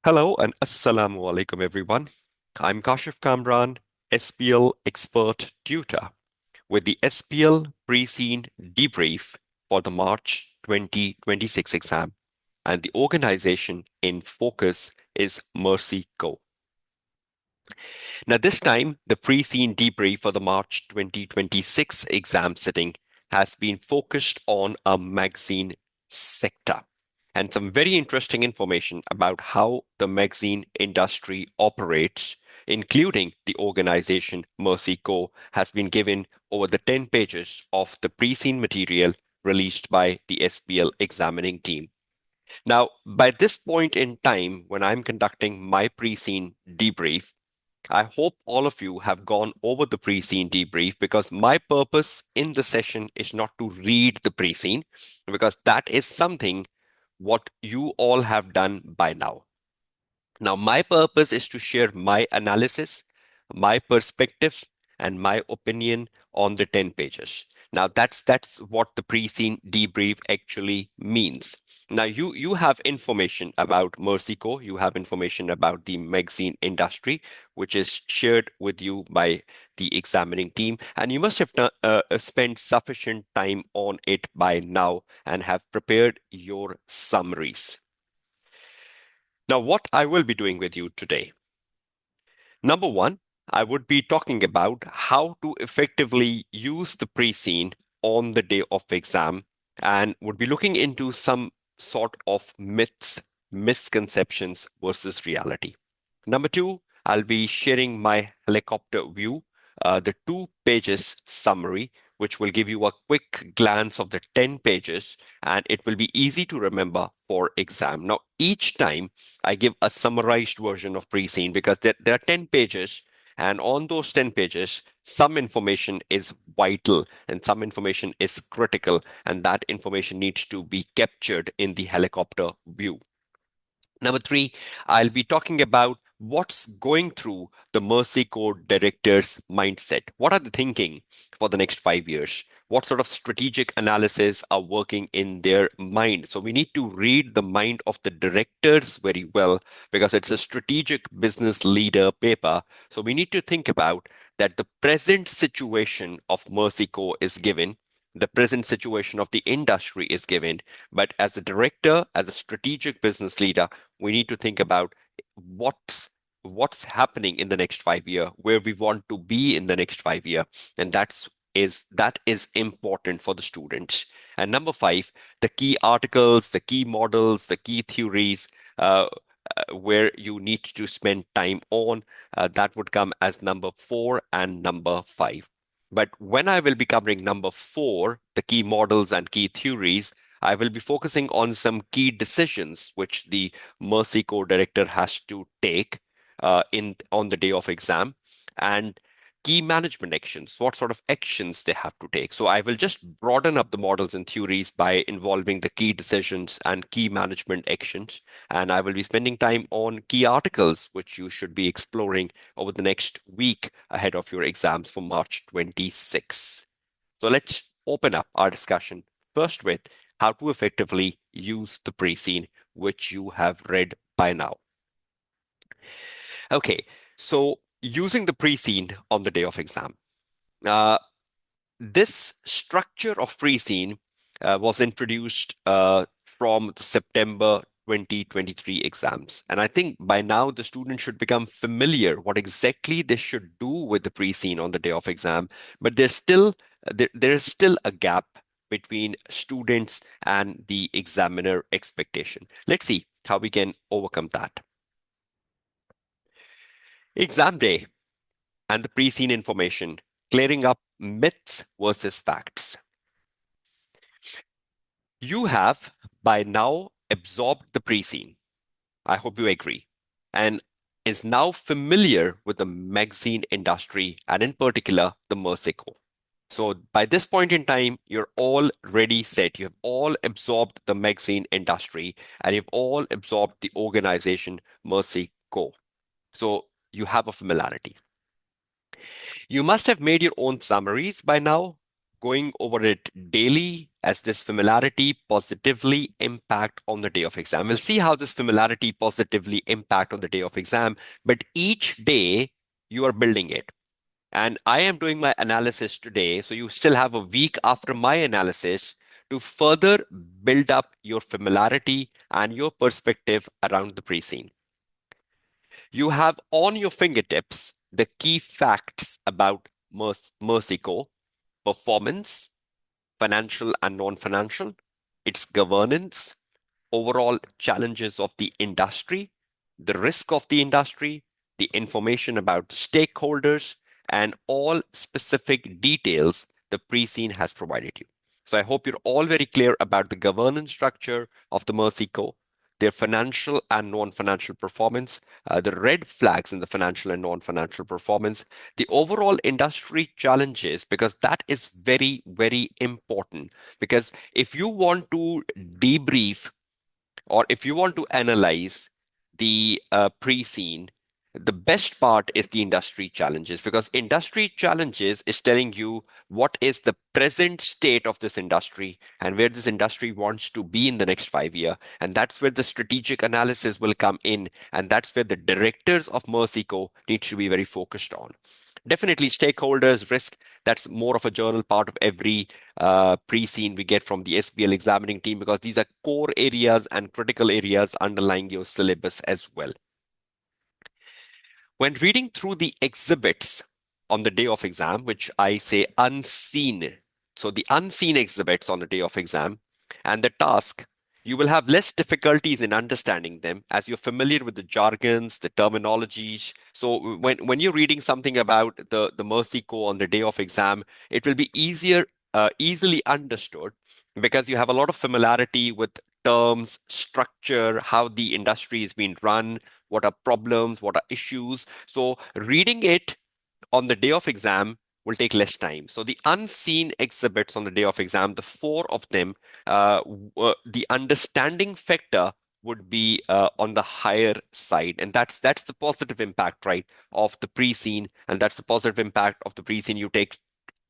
Hello and Assalamu alaikum, everyone. I'm Kashif Kamran, SPL Expert Tutor with the SPL Pre-Scene Debrief for the March 2026 exam. And the organization in focus is Merceh. Now, this time, the pre-scene debrief for the March 2026 exam sitting has been focused on a magazine sector and some very interesting information about how the magazine industry operates, including the organization Merceh has been given over the 10 pages of the pre-scene material released by the SPL examining team. Now, by this point in time, when I'm conducting my pre-scene debrief, I hope all of you have gone over the pre-scene debrief because my purpose in the session is not to read the pre-scene because that is something what you all have done by now. Now, my purpose is to share my analysis, my perspective, and my opinion on the 10 pages. Now, that's what the pre-scene debrief actually means. Now, you have information about Merceh, you have information about the magazine industry, which is shared with you by the examining team, and you must have spent sufficient time on it by now and have prepared your summaries. Now, what I will be doing with you today. Number one, I would be talking about how to effectively use the pre-scene on the day of exam and would be looking into some sort of myths, misconceptions versus reality. Number two, I'll be sharing my helicopter view, the 2 pages summary, which will give you a quick glance of the 10 pages, and it will be easy to remember for exam. Now, each time I give a summarized version of pre-scene because there are 10 pages, and on those 10 pages, some information is vital and some information is critical, and that information needs to be captured in the helicopter view. Number three, I'll be talking about what's going through the Merceh director's mindset. What are they thinking for the next 5 years? What sort of strategic analysis are working in their mind? So we need to read the mind of the directors very well because it's a strategic business leader paper. So we need to think about that the present situation of Merceh is given, the present situation of the industry is given, but as a director, as a strategic business leader, we need to think about what's happening in the next 5 year, where we want to be in the next 5 year, and that is important for the students. And number five, the key articles, the key models, the key theories. Where you need to spend time on, that would come as number four and number five. But when I will be covering number four, the key models and key theories, I will be focusing on some key decisions which the Merceh director has to take in on the day of exam, and key management actions, what sort of actions they have to take. So I will just broaden up the models and theories by involving the key decisions and key management actions. And I will be spending time on key articles, which you should be exploring over the next week ahead of your exams for March 26. So let's open up our discussion first with how to effectively use the pre-scene, which you have read by now. Okay, so using the pre-scene on the day of exam. This structure of pre-scene was introduced from the September 2023 exams. And I think by now the student should become familiar what exactly they should do with the pre-scene on the day of exam. But there is still a gap between students and the examiner expectation. Let's see how we can overcome that. Exam day and the pre-scene information, clearing up myths versus facts. You have by now absorbed the pre-scene. I hope you agree. And is now familiar with the magazine industry and in particular the Merceh. So by this point in time, you're all ready set. You have all absorbed the magazine industry and you've all absorbed the organization Merceh. So you have a familiarity. You must have made your own summaries by now. going over it daily as this familiarity positively impact on the day of exam. We'll see how this familiarity positively impact on the day of exam, but each day you are building it. And I am doing my analysis today, so you still have a week after my analysis to further build up your familiarity and your perspective around the pre-scene. You have on your fingertips the key facts about Merceh performance, financial and non-financial, its governance, overall challenges of the industry, the risk of the industry, the information about stakeholders, and all specific details the pre-scene has provided you. So I hope you're all very clear about the governance structure of the Mercey Co., their financial and non-financial performance, the red flags in the financial and non-financial performance, the overall industry challenges, because that is very, very important. Because if you want to debrief or if you want to analyze the pre-scene, the best part is the industry challenges, because industry challenges is telling you what is the present state of this industry and where this industry wants to be in the next 5 years. And that's where the strategic analysis will come in. And that's where the directors of Merceco needs to be very focused on. Definitely stakeholders, risk, that's more of a journal part of every pre-scene we get from the SBL examining team, because these are core areas and critical areas underlying your syllabus as well. When reading through the exhibits on the day of exam, which I say unseen, so the unseen exhibits on the day of exam and the task, you will have less difficulties in understanding them as you're familiar with the jargons, the terminologies. So when you're reading something about the Mercy Co on the day of exam, it will be easily understood because you have a lot of familiarity with terms, structure, how the industry is being run, what are problems, what are issues. So reading it on the day of exam will take less time. So the unseen exhibits on the day of exam, the four of them, the understanding factor would be on the higher side, and that's the positive impact, right, of the pre-scene, and that's the positive impact of the pre-scene you take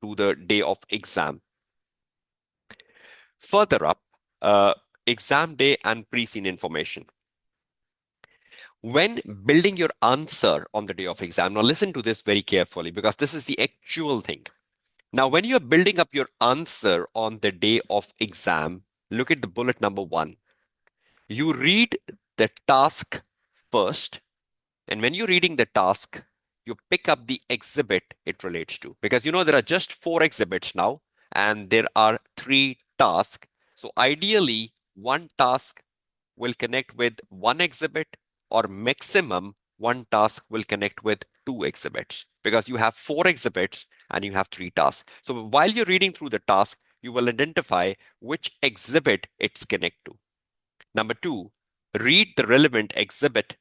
to the day of exam. Further up, exam day and pre-scene information. When building your answer on the day of exam, now listen to this very carefully because this is the actual thing. Now, when you're building up your answer on the day of exam, look at the bullet number 1. You read the task first, and when you're reading the task, you pick up the exhibit it relates to. Because you know there are just 4 exhibits now, and there are 3 tasks. So ideally, one task will connect with one exhibit, or maximum one task will connect with 2 exhibits, because you have 4 exhibits and you have 3 tasks. So while you're reading through the task, you will identify which exhibit it's connect to. Number 2, read the relevant exhibit,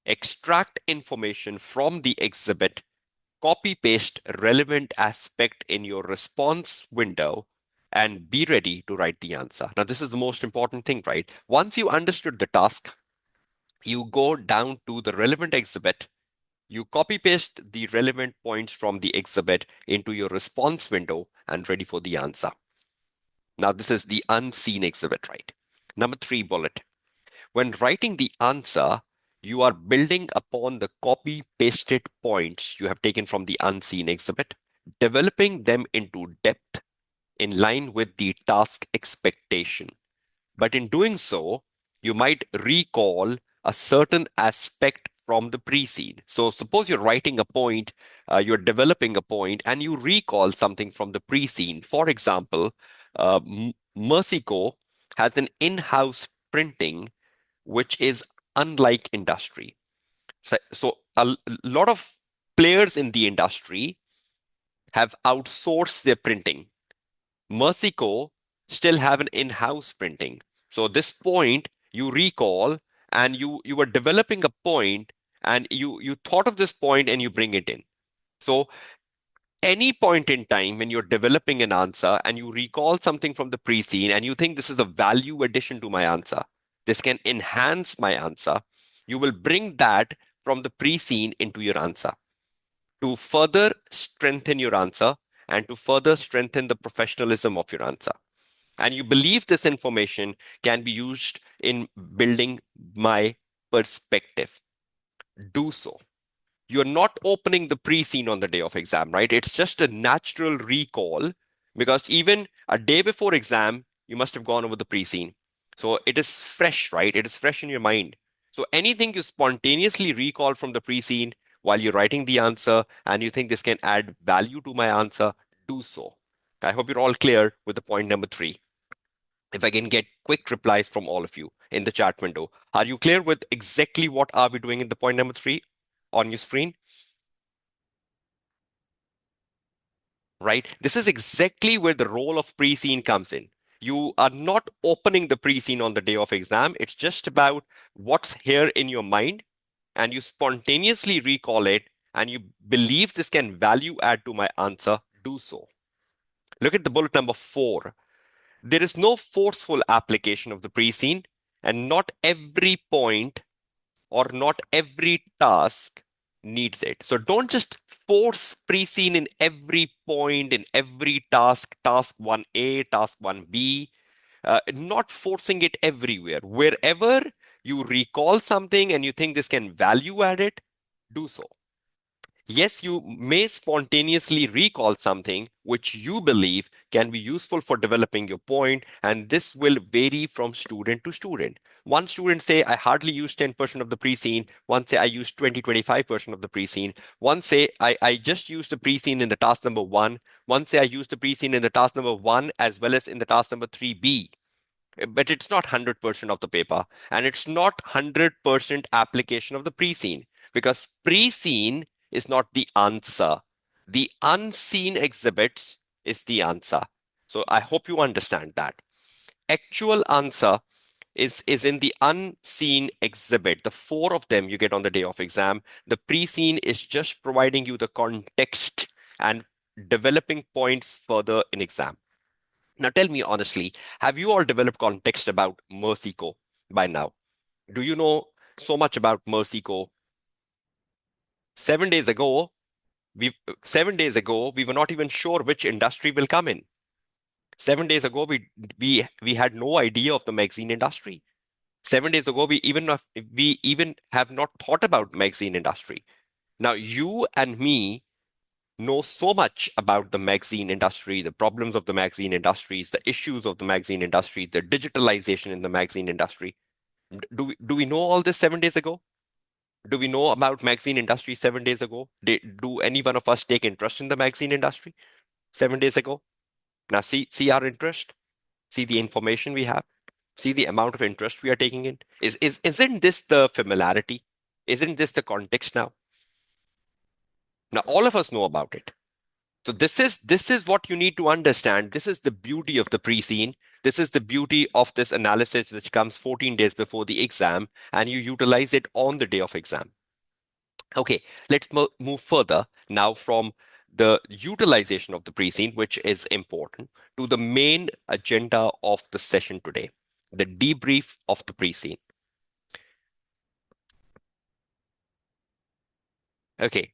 extract information from the exhibit, copy paste relevant aspect in your response window, and be ready to write the answer. Now, this is the most important thing, right? Once you understood the task, you go down to the relevant exhibit, you copy paste the relevant points from the exhibit into your response window and ready for the answer. Now, this is the unseen exhibit, right? Number 3 bullet. When writing the answer, you are building upon the copy pasted points you have taken from the unseen exhibit, developing them into depth in line with the task expectation. But in doing so, you might recall a certain aspect from the pre-scene. So suppose you're writing a point, you're developing a point, and you recall something from the pre-scene. For example, Mercico has an in-house printing which is unlike industry. So a lot of players in the industry have outsourced their printing. Mercico still have an in-house printing. So this point you recall, and you were developing a point, and you thought of this point and you bring it in. So any point in time when you're developing an answer and you recall something from the pre-scene and you think this is a value addition to my answer, this can enhance my answer, you will bring that from the pre-scene into your answer to further strengthen your answer and to further strengthen the professionalism of your answer. And you believe this information can be used in building my perspective. Do so. You're not opening the pre-scene on the day of exam, right? It's just a natural recall because even a day before exam, you must have gone over the pre-scene. So it is fresh, right? It is fresh in your mind. So anything you spontaneously recall from the pre-scene while you're writing the answer and you think this can add value to my answer, do so. I hope you're all clear with the point number 3. If I can get quick replies from all of you in the chat window. Are you clear with exactly what are we doing in the point number 3 on your screen? Right? This is exactly where the role of pre-scene comes in. You are not opening the pre-scene on the day of exam. It's just about what's here in your mind, and you spontaneously recall it, and you believe this can value add to my answer. Do so. Look at the bullet number 4. There is no forceful application of the pre-scene, and not every point or not every task needs it. So don't just force pre-scene in every point, in every task, task 1A, task 1B, not forcing it everywhere. Wherever you recall something and you think this can value add it, do so. Yes, you may spontaneously recall something which you believe can be useful for developing your point, and this will vary from student to student. One student say, I hardly use 10% of the pre-scene. One say, I use 20-25% of the pre-scene. One say, I just use the pre-scene in the task number 1. One say, I use the pre-scene in the task number 1 as well as in the task number 3B. But it's not 100% of the paper, and it's not 100% application of the pre-scene, because pre-scene is not the answer. The unseen exhibits is the answer. So I hope you understand that. Actual answer is in the unseen exhibit. The 4 of them you get on the day of exam. The pre-scene is just providing you the context and developing points further in exam. Now tell me honestly, have you all developed context about Merceh by now? Do you know so much about Merceh? 7 days ago, 7 days ago, we were not even sure which industry will come in. 7 days ago, we had no idea of the magazine industry. 7 days ago, we even have not thought about magazine industry. Now you and me know so much about the magazine industry, the problems of the magazine industries, the issues of the magazine industry, the digitalization in the magazine industry. Do we know all this 7 days ago? Do we know about magazine industry 7 days ago? Do any one of us take interest in the magazine industry 7 days ago? Now see our interest, see the information we have, see the amount of interest we are taking in. Isn't this the familiarity? Isn't this the context now? Now all of us know about it. So this is what you need to understand. This is the beauty of the pre-scene. This is the beauty of this analysis which comes 14 days before the exam, and you utilize it on the day of exam. Okay, let's move further now from the utilization of the pre-scene, which is important, to the main agenda of the session today, the debrief of the pre-scene. Okay,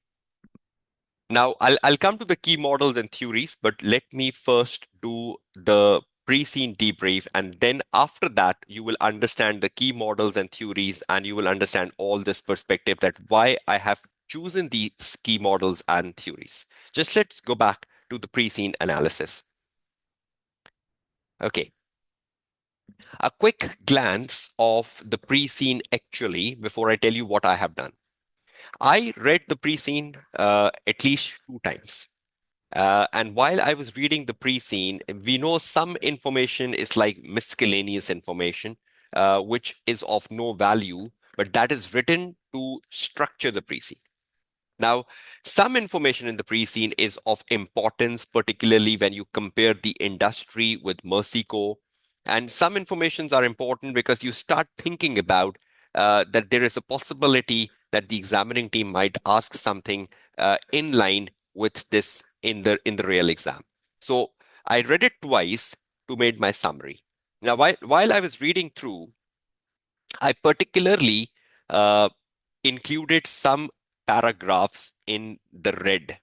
now, I'll come to the key models and theories, but let me first do the pre-scene debrief, and then after that, you will understand the key models and theories, and you will understand all this perspective that why I have chosen these key models and theories. Just let's go back to the pre-scene analysis. Okay, a quick glance of the pre-scene actually before I tell you what I have done. I read the pre-scene at least 2 times. And while I was reading the pre-scene, we know some information is like miscellaneous information, which is of no value, but that is written to structure the pre-scene. Now, some information in the pre-scene is of importance, particularly when you compare the industry with Merceh. And some informations are important because you start thinking about that there is a possibility that the examining team might ask something in line with this in the real exam. So I read it twice to make my summary. Now, while I was reading through, I particularly uh, included some paragraphs in the red.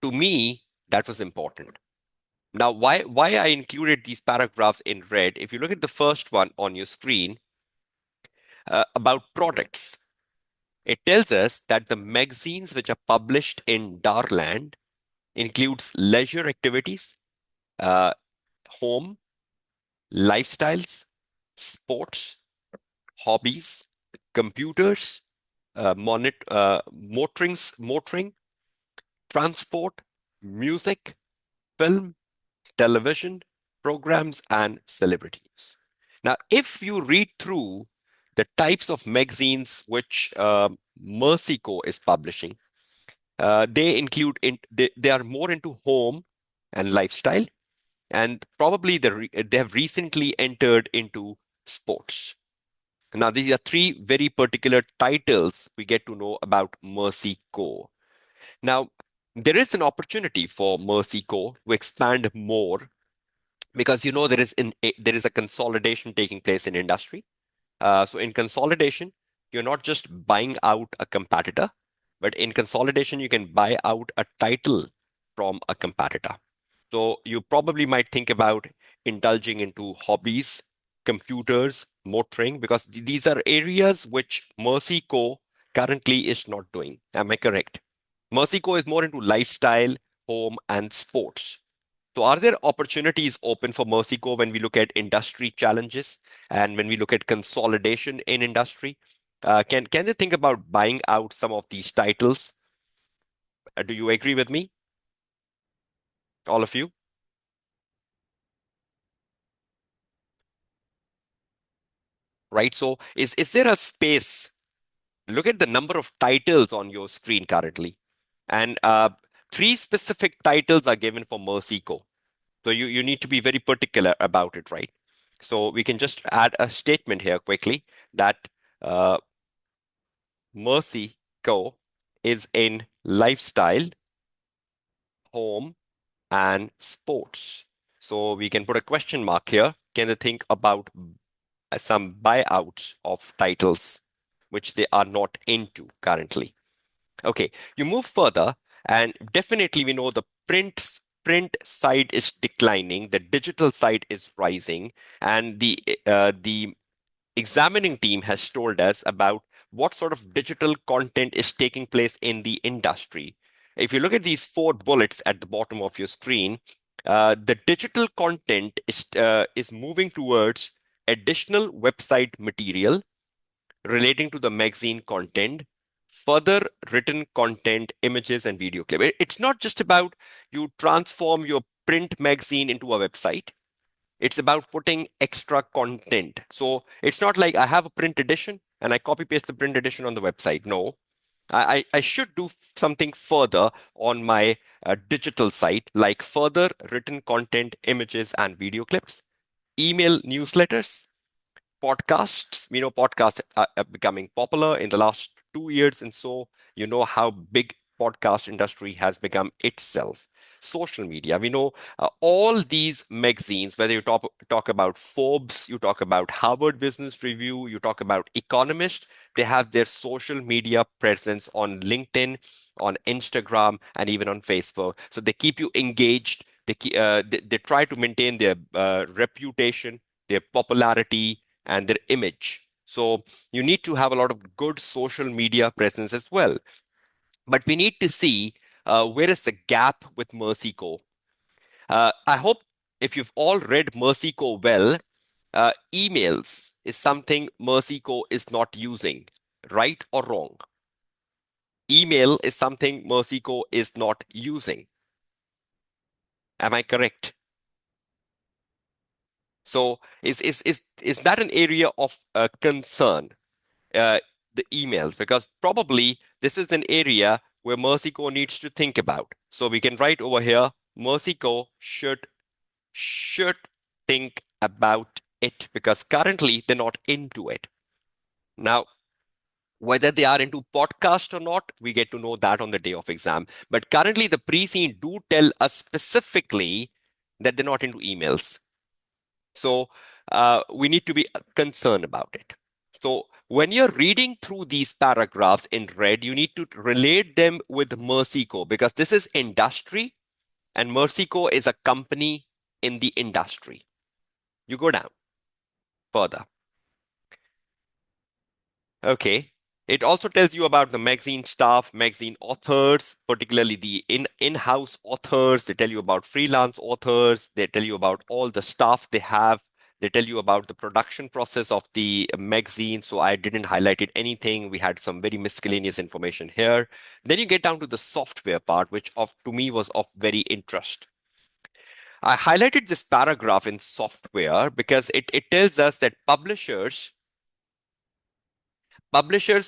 To me, That was important. Now, why I included these paragraphs in red, if you look at the first one on your screen, about products, it tells us that the magazines which are published in Darland includes leisure activities, uh, home, lifestyles, sports, hobbies, computers, motoring, transport, music, film, television, programs, and celebrities. Now, if you read through the types of magazines which Mercey is publishing, they include they are more into home and lifestyle, and probably they have recently entered into sports. Now, these are three very particular titles we get to know about Mercey. Now, there is an opportunity for Mercey to expand more because there is a consolidation taking place in industry. So in consolidation, you're not just buying out a competitor, but in consolidation, you can buy out a title from a competitor. So you probably might think about indulging into hobbies, computers, motoring, because these are areas which Mercey currently is not doing. Am I correct? Mercey is more into lifestyle, home, and sports. So are there opportunities open for Mercey when we look at industry challenges and when we look at consolidation in industry? Can they think about buying out some of these titles? Do you agree with me, all of you? Right. So is there a space? Look at the number of titles on your screen currently, and three specific titles are given for Mercey. So you need to be very particular about it, right? So we can just add a statement here quickly that uh, Mercey is in lifestyle, home, and sports. So we can put a question mark here. Can they think about some buyouts of titles which they are not into currently? Okay, you move further, and definitely we know the print side is declining, the digital side is rising, and the examining team has told us about what sort of digital content is taking place in the industry. If you look at these four bullets at the bottom of your screen, the digital content is moving towards additional website material relating to the magazine content, further written content, images, and video clip. It's not just about you transform your print magazine into a website. It's about putting extra content. So it's not like I have a print edition and I copy paste the print edition on the website. No, I should do something further on my digital site, like further written content, images, and video clips, email newsletters, podcasts. We know podcasts are becoming popular in the last 2 years, and so you know how big podcast industry has become itself. Social media. We know all these magazines, whether you talk about Forbes, you talk about Harvard Business Review, you talk about Economist, they have their social media presence on LinkedIn, on Instagram, and even on Facebook. So they keep you engaged. They try to maintain their reputation, their popularity, and their image. So you need to have a lot of good social media presence as well. But we need to see where is the gap with Mercey. I hope if you've all read Mercey well, emails is something Mercey is not using, right or wrong? Email is something Mercey is not using. Am I correct? So is that an area of concern? uh, the emails, because probably this is an area where Mercey needs to think about. So we can write over here, Mercey should think about it because currently they're not into it. Now, whether they are into podcast or not, we get to know that on the day of exam. But currently, the pre-scene do tell us specifically that they're not into emails. So we need to be concerned about it. So when you're reading through these paragraphs in red, you need to relate them with Mercey because this is industry and Merceh is a company in the industry. You go down further. Okay. It also tells you about the magazine staff, magazine authors, particularly the in-house authors. They tell you about freelance authors. They tell you about all the staff they have. They tell you about the production process of the magazine. So I didn't highlight it anything. We had some very miscellaneous information here. Then you get down to the software part, which to me was of very interest. I highlighted this paragraph in software because it tells us that publishers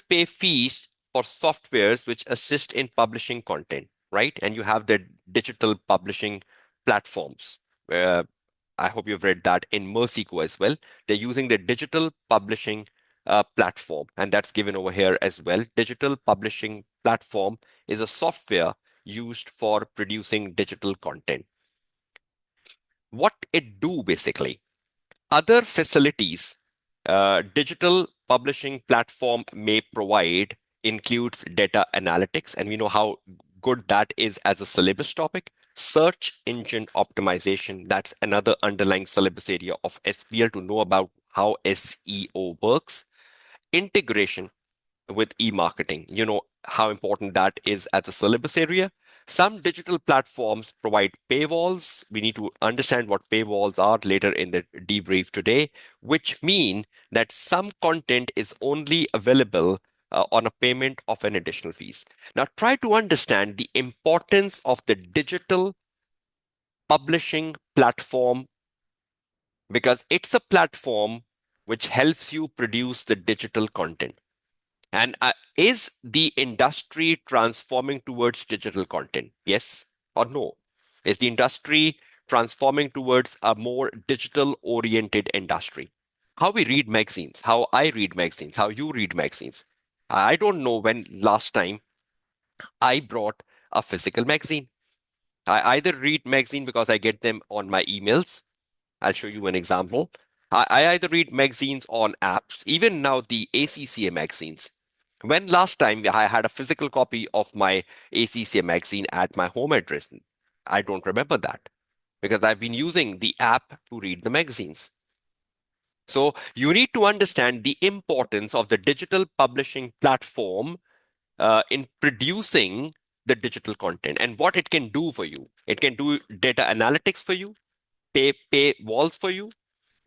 pay fees for softwares which assist in publishing content, right? And you have the digital publishing platforms. I hope you've read that in Merceh as well. They're using the digital publishing platform, and that's given over here as well. Digital publishing platform is a software used for producing digital content. What it do basically? Other facilities digital publishing platform may provide includes data analytics, and we know how good that is as a syllabus topic. Search engine optimization, that's another underlying syllabus area of SPL to know about how SEO works. Integration with e-marketing. You know how important that is as a syllabus area. Some digital platforms provide paywalls. We need to understand what paywalls are later in the debrief today, which mean that some content is only available on a payment of an additional fees. Now try to understand the importance of the digital publishing platform because it's a platform which helps you produce the digital content. And is the industry transforming towards digital content? Yes or no? Is the industry transforming towards a more digital oriented industry? How we read magazines, how I read magazines, how you read magazines. I don't know when last time I brought a physical magazine. I either read magazine because I get them on my emails. I'll show you an example. I either read magazines on apps, even now the ACCA magazines. When last time I had a physical copy of my ACCA magazine at my home address? I don't remember that because I've been using the app to read the magazines. So you need to understand the importance of the digital publishing platform in producing the digital content and what it can do for you. It can do data analytics for you, pay walls for you.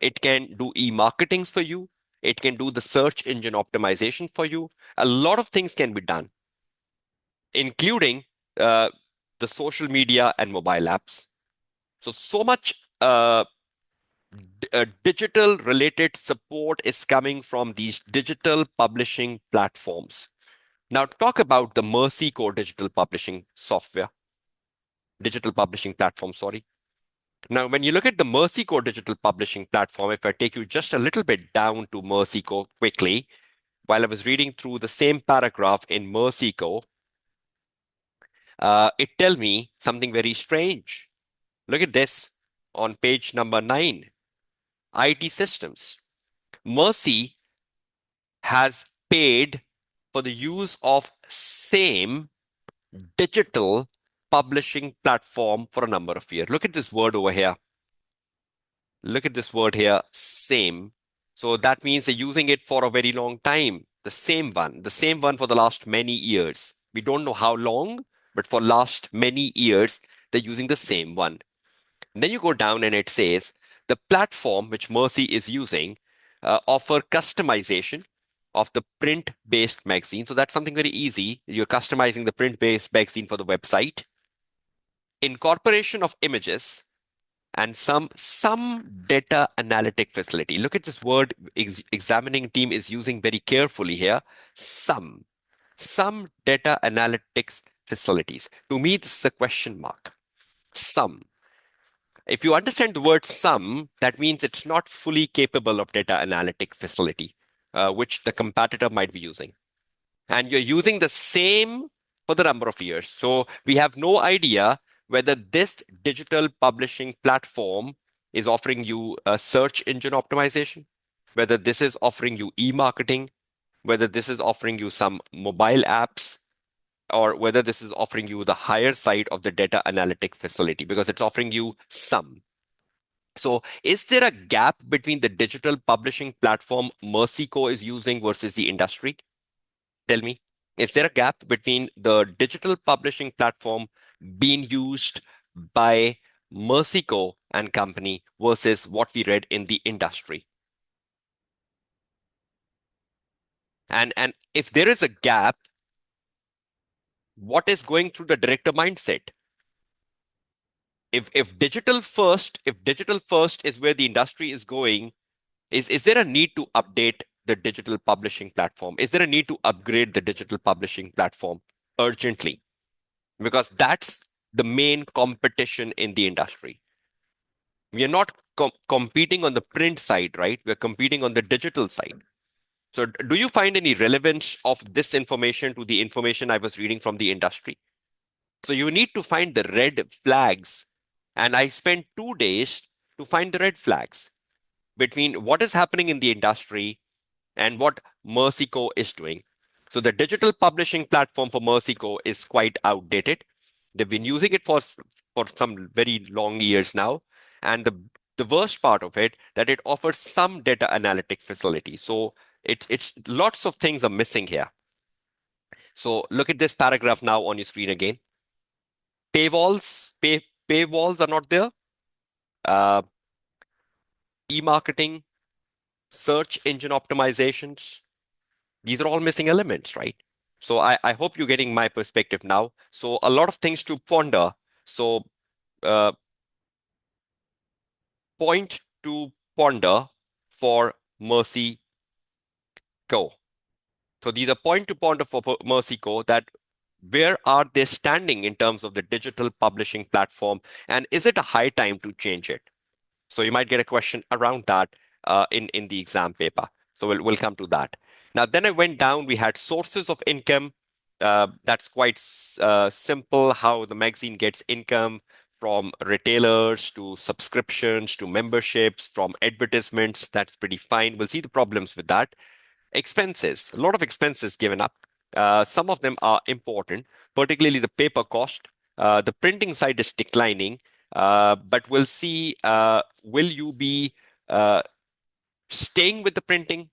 It can do e-marketings for you. It can do the search engine optimization for you. A lot of things can be done, including uh, the social media and mobile apps. So much digital related support is coming from these digital publishing platforms. Now, talk about the Mercey Core digital publishing software, digital publishing platform, sorry. Now, when you look at the Mercey Core digital publishing platform, if I take you just a little bit down to Mercey Core quickly, while I was reading through the same paragraph in Mercey Core, it tell me something very strange. Look at this on page number 9, IT systems. Mercey has paid for the use of same digital publishing platform for a number of years. Look at this word over here. Look at this word here, same. So that means they're using it for a very long time. The same one for the last many years. We don't know how long, but for last many years, they're using the same one. And then you go down and it says the platform which Mercey is using offer customization of the print-based magazine. So that's something very easy. You're customizing the print-based magazine for the website. Incorporation of images and some data analytic facility. Look at this word examining team is using very carefully here. Some data analytics facilities. To me, this is a question mark. Some. If you understand the word some, that means it's not fully capable of data analytic facility, which the competitor might be using. And you're using the same for the number of years. So we have no idea whether this digital publishing platform is offering you a search engine optimization, whether this is offering you e-marketing, whether this is offering you some mobile apps. or whether this is offering you the higher side of the data analytic facility, because it's offering you some. So is there a gap between the digital publishing platform Mercey is using versus the industry? Tell me, is there a gap between the digital publishing platform being used by Mercey and company versus what we read in the industry? And if there is a gap, what is going through the director mindset? If digital first is where the industry is going, is there a need to update the digital publishing platform? Is there a need to upgrade the digital publishing platform urgently? Because that's the main competition in the industry. We are not competing on the print side, right? We're competing on the digital side. So do you find any relevance of this information to the information I was reading from the industry? So you need to find the red flags. And I spent 2 days to find the red flags between what is happening in the industry and what Mercey is doing. So the digital publishing platform for Mercey is quite outdated. They've been using it for some very long years now. And the worst part of it, that it offers some data analytic facility. So it's lots of things are missing here. So look at this paragraph now on your screen again. Paywalls are not there. Uh, e-marketing, search engine optimizations, these are all missing elements, right? So I hope you're getting my perspective now. So a lot of things to ponder. So uh, point to ponder for Mercey Co. So these are point to ponder for Mercey Co. That where are they standing in terms of the digital publishing platform, and is it a high time to change it? So you might get a question around that in the exam paper. So we'll come to that. Now, then I went down. We had sources of income. That's quite simple. How the magazine gets income from retailers to subscriptions to memberships, from advertisements. That's pretty fine. We'll see the problems with that. Expenses. A lot of expenses given up. Some of them are important, particularly the paper cost. The printing side is declining. But we'll see, will you be staying with the printing?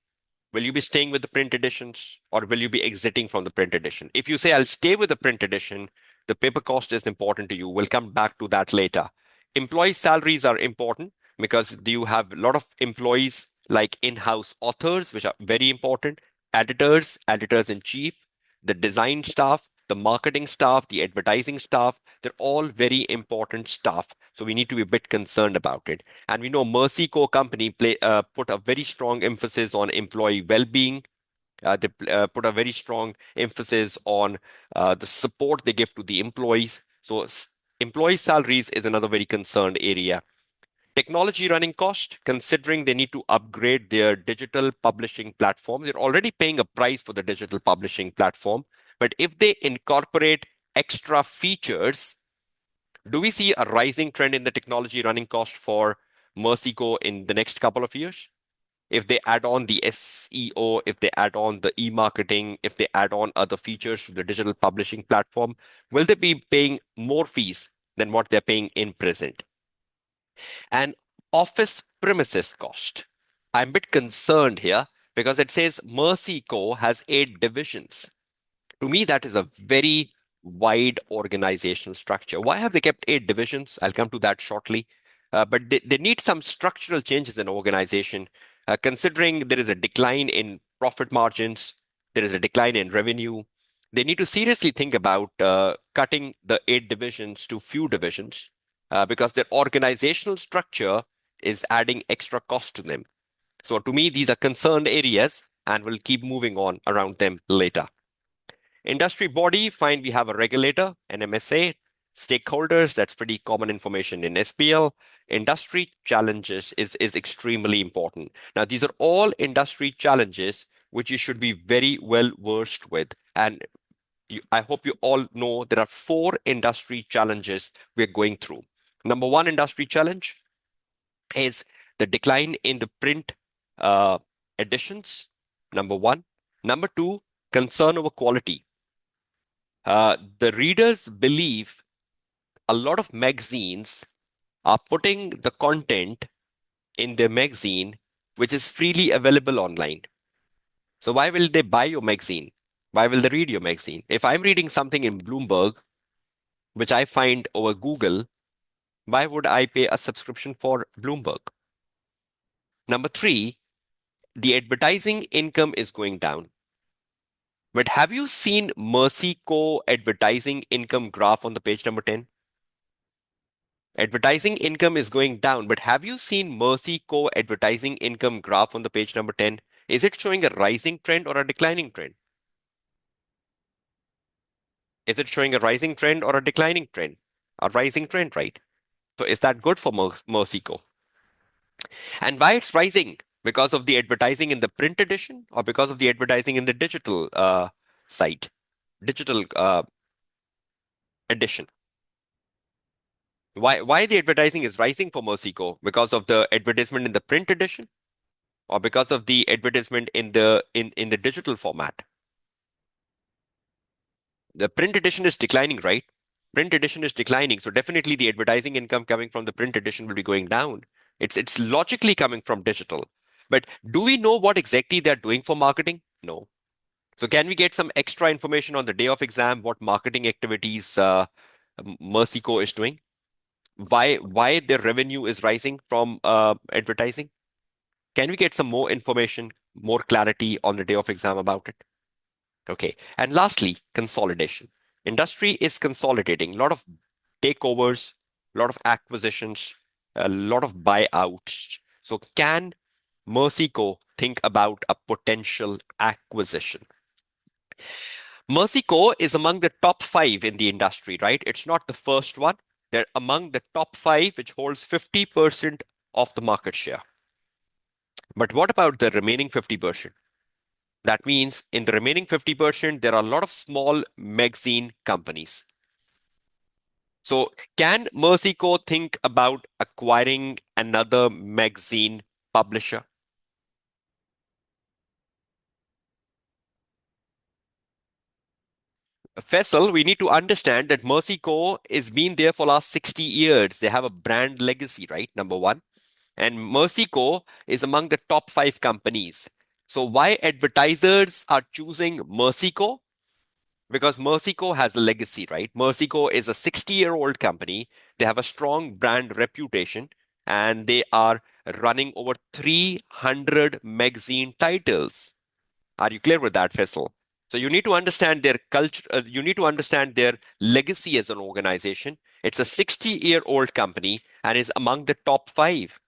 Will you be staying with the print editions, or will you be exiting from the print edition? If you say, I'll stay with the print edition, the paper cost is important to you. We'll come back to that later. Employee salaries are important because you have a lot of employees like in-house authors, which are very important, editors in chief, the design staff, the marketing staff, the advertising staff. They're all very important staff. So we need to be a bit concerned about it. And we know Mercey company put a very strong emphasis on employee well-being. They put a very strong emphasis on the support they give to the employees. So employee salaries is another very concerned area. Technology running cost, considering they need to upgrade their digital publishing platform. They're already paying a price for the digital publishing platform. But if they incorporate extra features, do we see a rising trend in the technology running cost for Mercey in the next couple of years? If they add on the SEO, if they add on the e-marketing, if they add on other features to the digital publishing platform, will they be paying more fees than what they're paying in present? And office premises cost. I'm a bit concerned here because it says Mercey has 8 divisions. To me, that is a very wide organizational structure. Why have they kept 8 divisions? I'll come to that shortly. But they need some structural changes in organization, considering there is a decline in profit margins, there is a decline in revenue. They need to seriously think about cutting the 8 divisions to few divisions because their organizational structure is adding extra cost to them. So to me, these are concerned areas, and we'll keep moving on around them later. Industry body, fine, we have a regulator, an MSA, stakeholders, that's pretty common information in SPL. Industry challenges is extremely important. Now, these are all industry challenges which you should be very well versed with. And I hope you all know there are 4 industry challenges we're going through. Number 1 industry challenge is the decline in the print editions. Number 1. Number 2, concern over quality. The readers believe a lot of magazines are putting the content in their magazine, which is freely available online. So why will they buy your magazine? Why will they read your magazine? If I'm reading something in Bloomberg, which I find over Google, why would I pay a subscription for Bloomberg? Number three, the advertising income is going down. But have you seen Mercey Co advertising income graph on the page number 10? Advertising income is going down, but have you seen Mercey Co advertising income graph on the page number 10? Is it showing a rising trend or a declining trend? Is it showing a rising trend or a declining trend? A rising trend, right? So is that good for Mercey Co? And why it's rising? Because of the advertising in the print edition or because of the advertising in the digital site, digital edition? Why the advertising is rising for Mercey Co? Because of the advertisement in the print edition or because of the advertisement in the digital format? The print edition is declining, right? Print edition is declining, so definitely the advertising income coming from the print edition will be going down. It's logically coming from digital. But do we know what exactly they're doing for marketing? No. So can we get some extra information on the day of exam, what marketing activities Mercey Co is doing? Why their revenue is rising from advertising? Can we get some more information, more clarity on the day of exam about it? Okay. And lastly, consolidation. Industry is consolidating. A lot of takeovers, a lot of acquisitions, a lot of buyouts. So can Mercey Co think about a potential acquisition? Mercey Co is among the top five in the industry, right? It's not the first one. They're among the top five, which holds 50% of the market share. But what about the remaining 50%? That means in the remaining 50%, there are a lot of small magazine companies. So can Mercey Co think about acquiring another magazine publisher? Faisal, we need to understand that Mercey Co is been there for last 60 years. They have a brand legacy, right? Number one. And Mercey Co is among the top five companies. So why advertisers are choosing Mercey Co? Because Mercey Co has a legacy, right? Mercey Co is a 60-year-old company. They have a strong brand reputation and they are running over 300 magazine titles. Are you clear with that, Faisal? So you need to understand their culture, you need to understand their legacy as an organization. It's a 60-year-old company and is among the top five.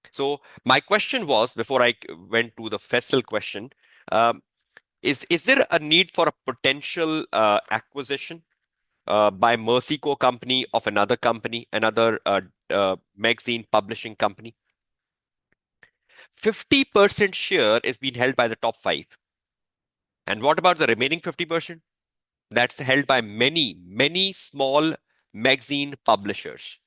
So my question was, before I went to the Faisal question, um, is there a need for a potential acquisition by Mercey Co company of another company, another magazine publishing company? 50% share is being held by the top five. And what about the remaining 50%? That's held by many, many small magazine publishers.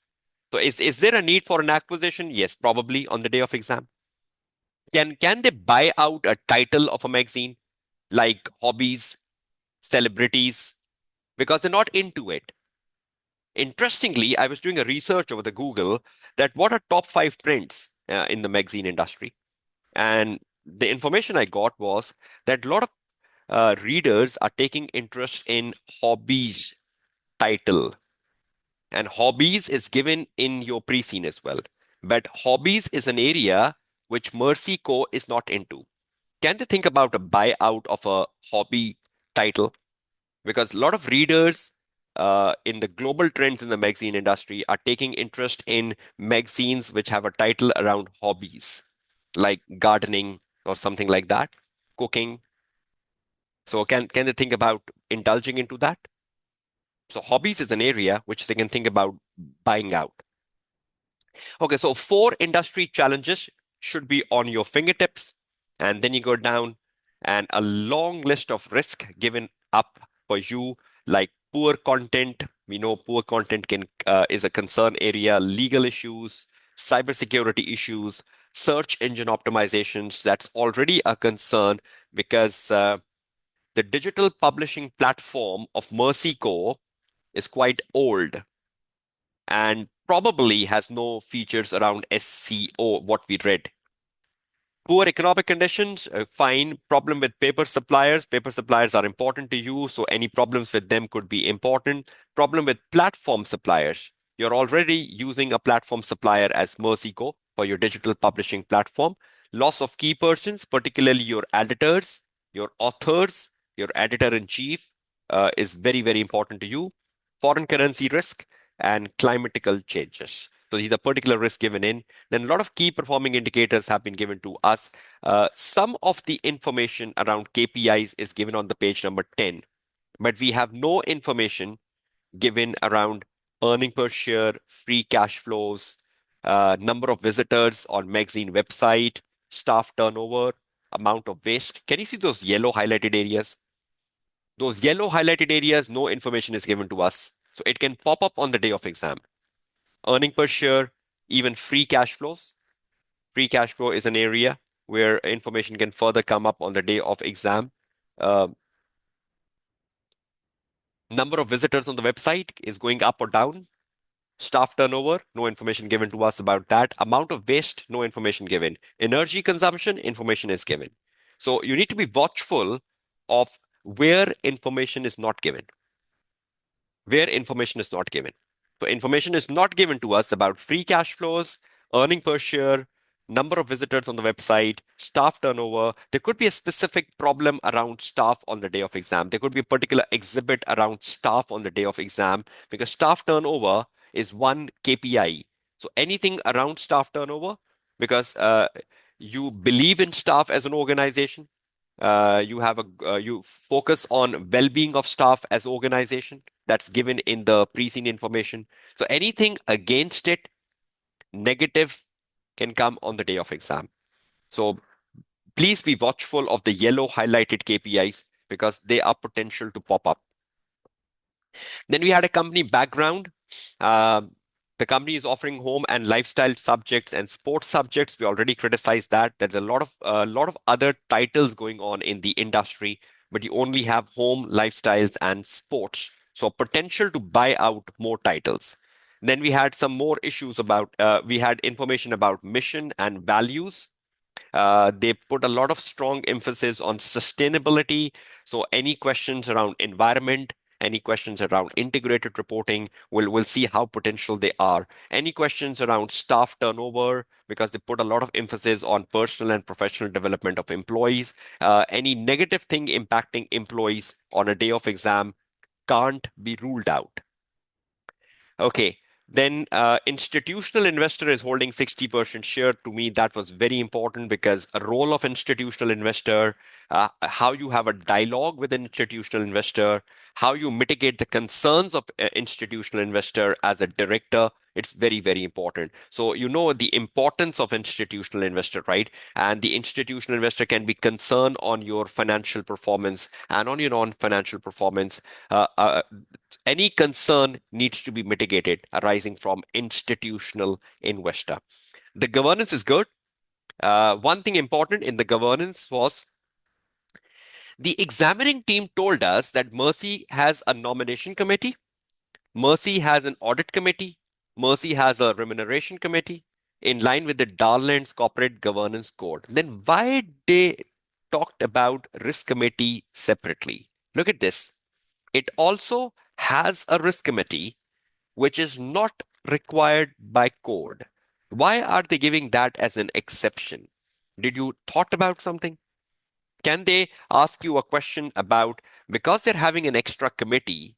So is there a need for an acquisition? Yes, probably on the day of exam. Can they buy out a title of a magazine like hobbies, celebrities, because they're not into it? Interestingly, I was doing a research over the Google that what are top five trends in the magazine industry. And the information I got was that a lot of readers are taking interest in hobbies title. And hobbies is given in your pre-scene as well. But hobbies is an area which Mercey Co is not into. Can they think about a buyout of a hobby title? Because a lot of readers in the global trends in the magazine industry are taking interest in magazines which have a title around hobbies, like gardening or something like that, cooking. So can they think about indulging into that? So hobbies is an area which they can think about buying out. Okay, so four industry challenges should be on your fingertips, and then you go down and a long list of risk given up for you, like poor content. We know poor content can is a concern area, legal issues, cybersecurity issues, search engine optimizations. That's already a concern because the digital publishing platform of Mercey Co. is quite old and probably has no features around SEO, what we read. Poor economic conditions, fine. Problem with paper suppliers. Paper suppliers are important to you, so any problems with them could be important. Problem with platform suppliers. You're already using a platform supplier as Mercico for your digital publishing platform. Loss of key persons, particularly your editors, your authors, your editor-in-chief, is very, very important to you. Foreign currency risk and climatical changes. So these are particular risks given in. Then a lot of key performing indicators have been given to us. Some of the information around KPIs is given on the page number 10, but we have no information given around earning per share, free cash flows, number of visitors on magazine website, staff turnover, amount of waste. Can you see those yellow highlighted areas? Those yellow highlighted areas, no information is given to us. So it can pop up on the day of exam. Earning per share, even free cash flows. Free cash flow is an area where information can further come up on the day of exam. Uh, Number of visitors on the website is going up or down. Staff turnover, no information given to us about that. Amount of waste, no information given. Energy consumption, information is given. So you need to be watchful of where information is not given. Where information is not given. So information is not given to us about free cash flows, earning per share, number of visitors on the website, staff turnover. There could be a specific problem around staff on the day of exam. There could be a particular exhibit around staff on the day of exam because staff turnover is one KPI. So anything around staff turnover, because you believe in staff as an organization, you focus on well-being of staff as organization. That's given in the pre-scene information. So anything against it, negative, can come on the day of exam. So please be watchful of the yellow highlighted KPIs because they are potential to pop up. Then we had a company background. Uh, the company is offering home and lifestyle subjects and sports subjects. We already criticized that. There's a lot of other titles going on in the industry, but you only have home, lifestyles, and sports. So potential to buy out more titles. Then we had some more issues about. We had information about mission and values. They put a lot of strong emphasis on sustainability. So any questions around environment, any questions around integrated reporting, we'll see how potential they are. Any questions around staff turnover, because they put a lot of emphasis on personal and professional development of employees. Any negative thing impacting employees on a day of exam can't be ruled out. Okay. Then institutional investor is holding 60% share. To me, that was very important because a role of institutional investor, how you have a dialogue with an institutional investor, how you mitigate the concerns of institutional investor as a director, it's very, very important. So you know the importance of institutional investor, right? And the institutional investor can be concerned on your financial performance and on your non-financial performance. Any concern needs to be mitigated arising from institutional investor. The governance is good. One thing important in the governance was the examining team told us that Mercey has a nomination committee, Mercey has an audit committee, Mercey has a remuneration committee in line with the Darland's corporate governance code. Then why they talked about risk committee separately? Look at this. It also has a risk committee which is not required by code. Why are they giving that as an exception? Did you thought about something? Can they ask you a question about because they're having an extra committee,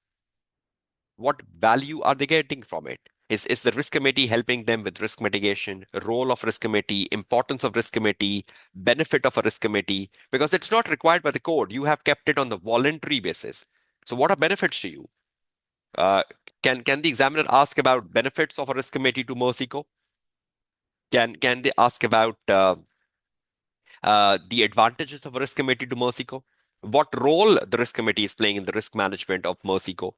what value are they getting from it? Is the risk committee helping them with risk mitigation, role of risk committee, importance of risk committee, benefit of a risk committee? Because it's not required by the code. You have kept it on the voluntary basis. So what are benefits to you? Uh, can the examiner ask about benefits of a risk committee to Mercico? Can they ask about the advantages of a risk committee to Mercico? What role the risk committee is playing in the risk management of Mercico?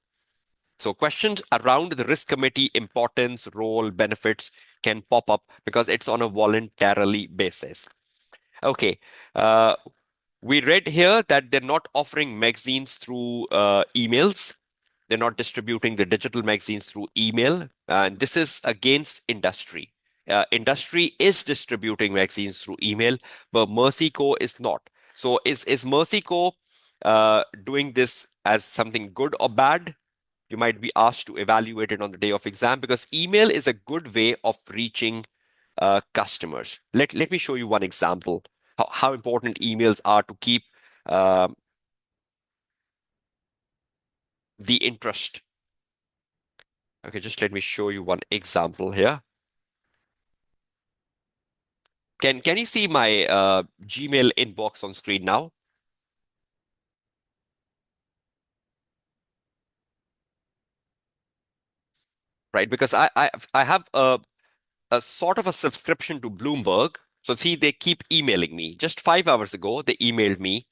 So questions around the risk committee importance, role, benefits can pop up because it's on a voluntarily basis. Okay. We read here that they're not offering magazines through emails. They're not distributing the digital magazines through email. And this is against industry. Industry is distributing magazines through email, but Mercey Co is not. So is Mercey Co doing this as something good or bad? You might be asked to evaluate it on the day of exam because email is a good way of reaching customers. Let me show you one example how important emails are to keep uh, the interest. Okay, just let me show you one example here. Can you see my Gmail inbox on screen now? Right, because I have a sort of a subscription to Bloomberg. So see, they keep emailing me. Just 5 hours ago, they emailed me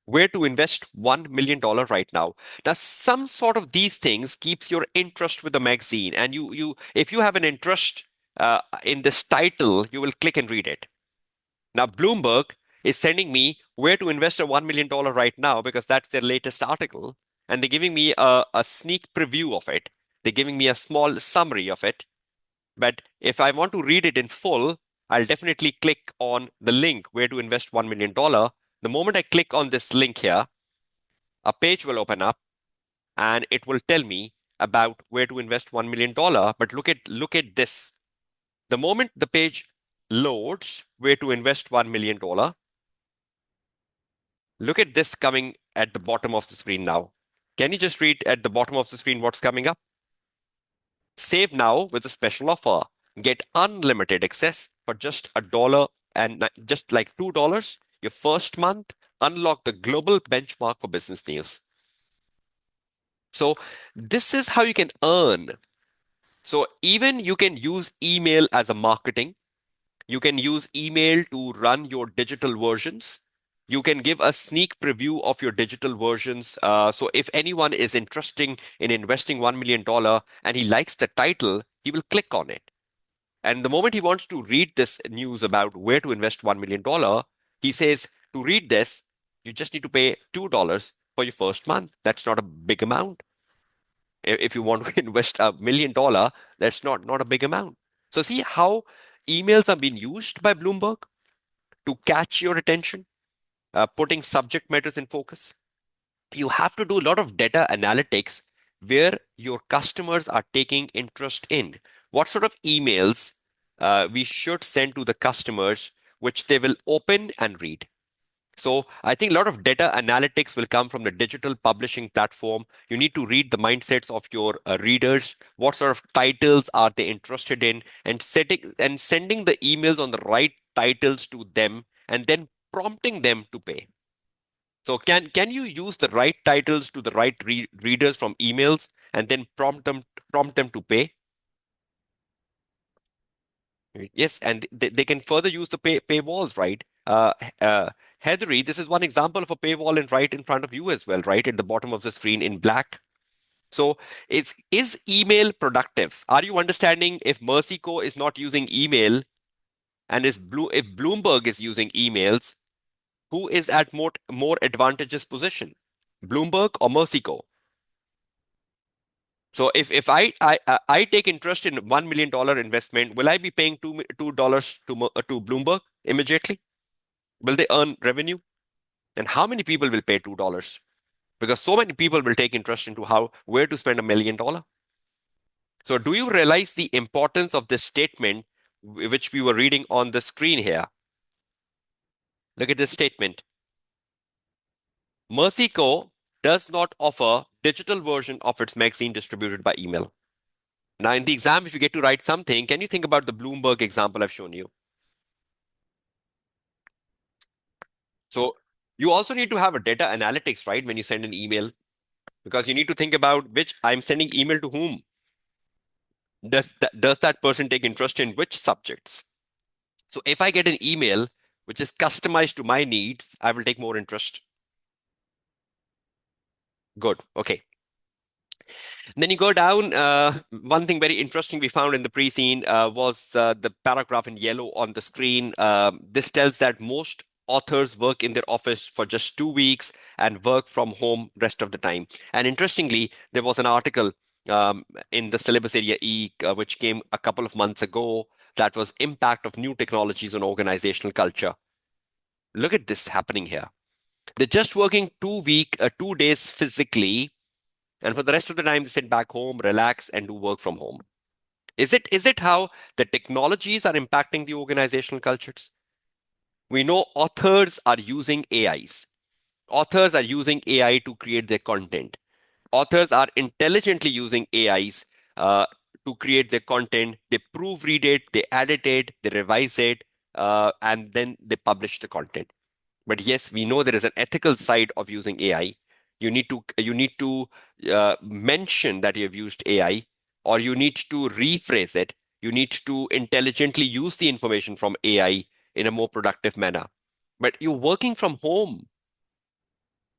where to invest $1 million right now. Now, some sort of these things keeps your interest with the magazine, and you if you have an interest in this title, you will click and read it. Now, Bloomberg is sending me where to invest a $1 million right now because that's their latest article, and they're giving me a sneak preview of it. They're giving me a small summary of it. But if I want to read it in full, I'll definitely click on the link where to invest $1 million. The moment I click on this link here, a page will open up and it will tell me about where to invest $1 million. But look at this. The moment the page loads where to invest $1 million, look at this coming at the bottom of the screen now. Can you just read at the bottom of the screen what's coming up? Save now with a special offer. Get unlimited access for just $1 and just like $2 your first month. Unlock the global benchmark for business news. So this is how you can earn. So even you can use email as a marketing. You can use email to run your digital versions. You can give a sneak preview of your digital versions. So if anyone is interested in investing $1 million and he likes the title, he will click on it. And the moment he wants to read this news about where to invest $1 million, he says, to read this, you just need to pay $2 for your first month. That's not a big amount. If you want to invest $1 million, that's not a big amount. So see how emails are being used by Bloomberg to catch your attention, putting subject matters in focus. You have to do a lot of data analytics where your customers are taking interest in. What sort of emails we should send to the customers, which they will open and read. So I think a lot of data analytics will come from the digital publishing platform. You need to read the mindsets of your readers. What sort of titles are they interested in, and setting and sending the emails on the right titles to them, and then prompting them to pay. So can you use the right titles to the right readers from emails and then prompt them to pay? Yes, and they can further use the paywalls, right? Heathery, this is one example of a paywall in right in front of you as well, right? At the bottom of the screen in black. So is email productive? Are you understanding if Mercico is not using email and if Bloomberg is using emails, who is at more advantageous position? Bloomberg or Mercico? So if I take interest in $1 million investment, will I be paying $2 to Bloomberg immediately? Will they earn revenue? And how many people will pay $2? Because so many people will take interest into where to spend $1 million. So do you realize the importance of this statement, which we were reading on the screen here? Look at this statement. Mercico does not offer digital version of its magazine distributed by email. Now, in the exam, if you get to write something, can you think about the Bloomberg example I've shown you? So you also need to have a data analytics, right, when you send an email, because you need to think about which I'm sending email to whom. Does that person take interest in which subjects? So if I get an email which is customized to my needs, I will take more interest. Good. Okay. Then you go down. One thing very interesting we found in the pre-scene was the paragraph in yellow on the screen. This tells that most authors work in their office for just 2 weeks and work from home rest of the time. And interestingly, there was an article um, in the syllabus area E, which came a couple of months ago, that was impact of new technologies on organizational culture. Look at this happening here. They're just working 2 days physically, and for the rest of the time they sit back home, relax, and do work from home. Is it how the technologies are impacting the organizational cultures? We know authors are using AIs. Authors are using AI to create their content. Authors are intelligently using AIs uh, to create their content. They proofread it, they edit it, they revise it, and then they publish the content. But yes, we know there is an ethical side of using AI. You need to mention that you have used AI, or you need to rephrase it. You need to intelligently use the information from AI in a more productive manner. But you're working from home.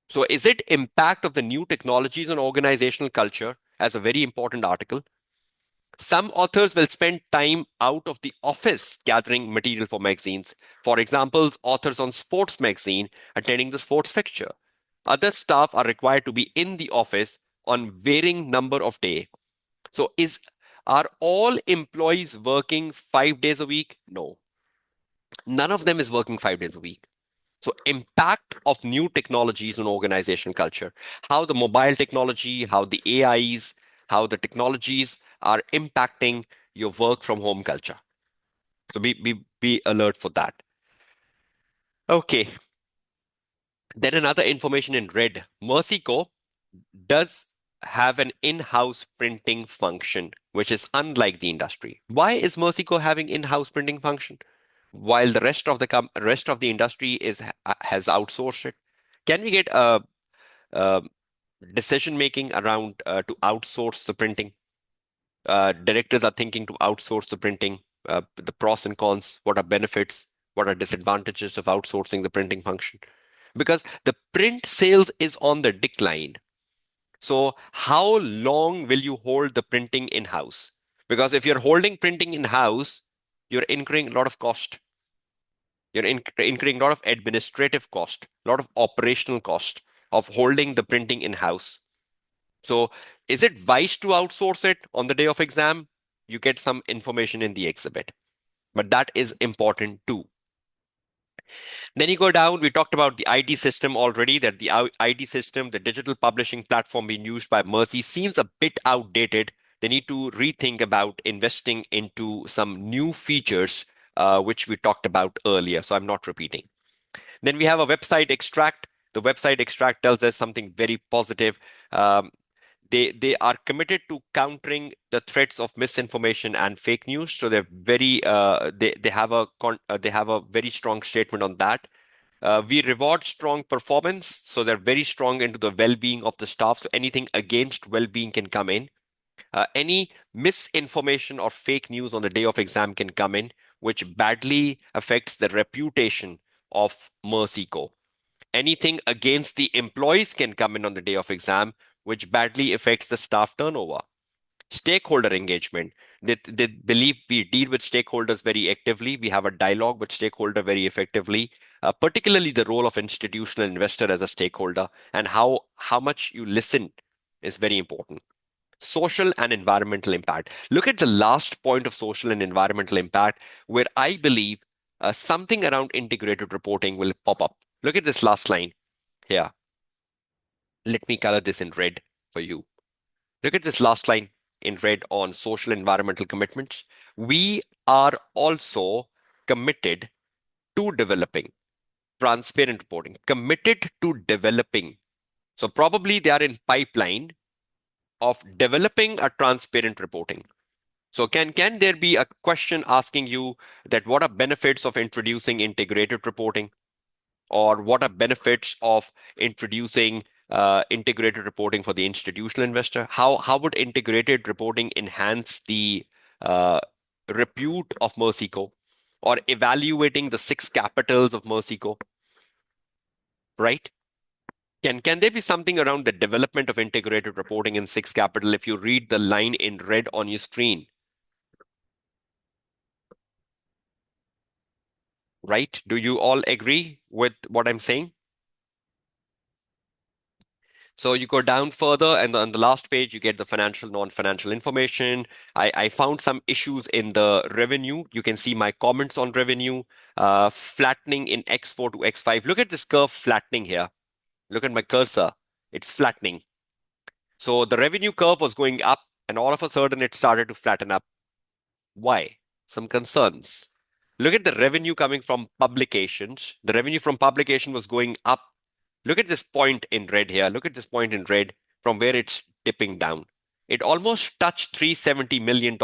So is it impact of the new technologies on organizational culture as a very important article? Some authors will spend time out of the office gathering material for magazines. For example, authors on sports magazine attending the sports fixture. Other staff are required to be in the office on varying number of days. So are all employees working 5 days a week? No. None of them is working 5 days a week. So impact of new technologies on organizational culture, how the mobile technology, how the AIs, how the technologies are impacting your work from home culture. So be alert for that. Okay. Then another information in red, Mercey does have an in-house printing function, which is unlike the industry. Why is Mercey having in-house printing function while the rest of the industry has outsourced it? Can we get a decision making around to outsource the printing? Directors are thinking to outsource the printing. The pros and cons, what are benefits, what are disadvantages of outsourcing the printing function? Because the print sales is on the decline. So how long will you hold the printing in-house? Because if you're holding printing in-house, you're incurring a lot of cost. You're incurring a lot of administrative cost, a lot of operational cost of holding the printing in-house. So is it wise to outsource it on the day of exam? You get some information in the exhibit, but that is important too. Then you go down, we talked about the ID system already, that the ID system, the digital publishing platform being used by Mercey seems a bit outdated. They need to rethink about investing into some new features, which we talked about earlier. So I'm not repeating. Then we have a website extract. The website extract tells us something very positive. Um, they are committed to countering the threats of misinformation and fake news. So they're very they have a very strong statement on that. We reward strong performance, so they're very strong into the well-being of the staff. So anything against well-being can come in. Any misinformation or fake news on the day of exam can come in, which badly affects the reputation of Mercey. Anything against the employees can come in on the day of exam, which badly affects the staff turnover. Stakeholder engagement. They believe we deal with stakeholders very actively. We have a dialogue with stakeholder very effectively, particularly the role of institutional investor as a stakeholder and how much you listen is very important. Social and environmental impact. Look at the last point of social and environmental impact, where I believe something around integrated reporting will pop up. Look at this last line here. Let me color this in red for you. Look at this last line in red on social environmental commitments. We are also committed to developing transparent reporting, committed to developing. So probably they are in pipeline of developing a transparent reporting. So can there be a question asking you that what are benefits of introducing integrated reporting? Or what are benefits of introducing integrated reporting for the institutional investor? How would integrated reporting enhance the uh, repute of Mercey, or evaluating the six capitals of Mercey, right? Can there be something around the development of integrated reporting in six capital if you read the line in red on your screen? right? Do you all agree with what I'm saying? So you go down further, and on the last page, you get the financial, non-financial information. I found some issues in the revenue. You can see my comments on revenue, flattening in X4 to X5. Look at this curve flattening here. Look at my cursor. It's flattening. So the revenue curve was going up, and all of a sudden it started to flatten up. Why? Some concerns. Look at the revenue coming from publications. The revenue from publication was going up. Look at this point in red here. Look at this point in red from where it's dipping down. It almost touched $370 million,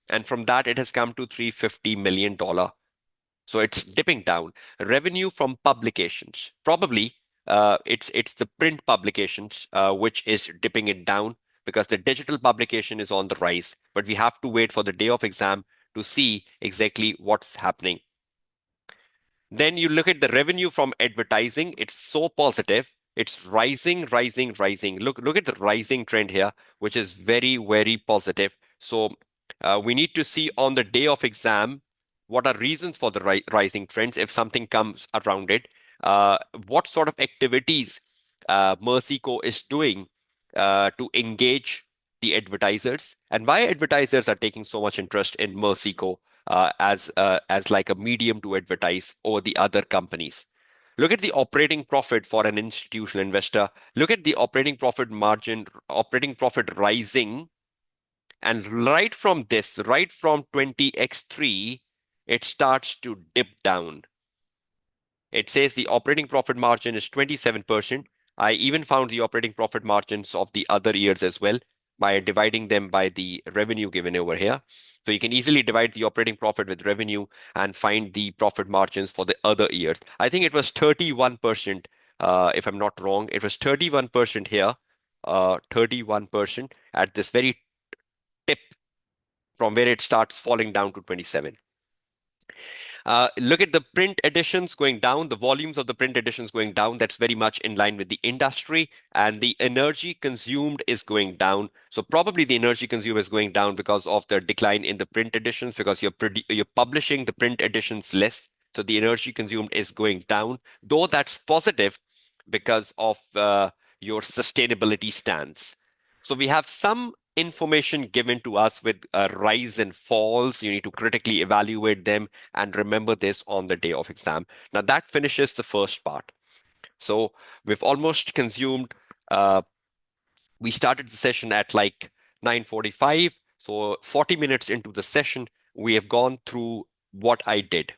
and from that it has come to $350 million. So it's dipping down. Revenue from publications. Probably it's the print publications which is dipping it down because the digital publication is on the rise. But we have to wait for the day of exam to see exactly what's happening. Then you look at the revenue from advertising. It's so positive. It's rising, rising, rising. Look at the rising trend here, which is very, very positive. So we need to see on the day of exam what are reasons for the rising trends if something comes around it. What sort of activities Mercey is doing to engage the advertisers, and why advertisers are taking so much interest in Mercey as like a medium to advertise over the other companies. Look at the operating profit for an institutional investor. Look at the operating profit margin, operating profit rising. And right from this, right from 20x3, it starts to dip down. It says the operating profit margin is 27%. I even found the operating profit margins of the other years as well by dividing them by the revenue given over here. So you can easily divide the operating profit with revenue and find the profit margins for the other years. I think it was 31%, if I'm not wrong. It was 31% here, 31% at this very tip from where it starts falling down to 27. Look at the print editions going down, the volumes of the print editions going down. That's very much in line with the industry, and the energy consumed is going down. So probably the energy consumed is going down because of the decline in the print editions, because you're publishing the print editions less. So the energy consumed is going down, though that's positive because of your sustainability stance. So we have some information given to us with rise and falls. You need to critically evaluate them and remember this on the day of exam. Now that finishes the first part. So we've almost consumed, we started the session at like 9:45. So 40 minutes into the session, we have gone through what I did.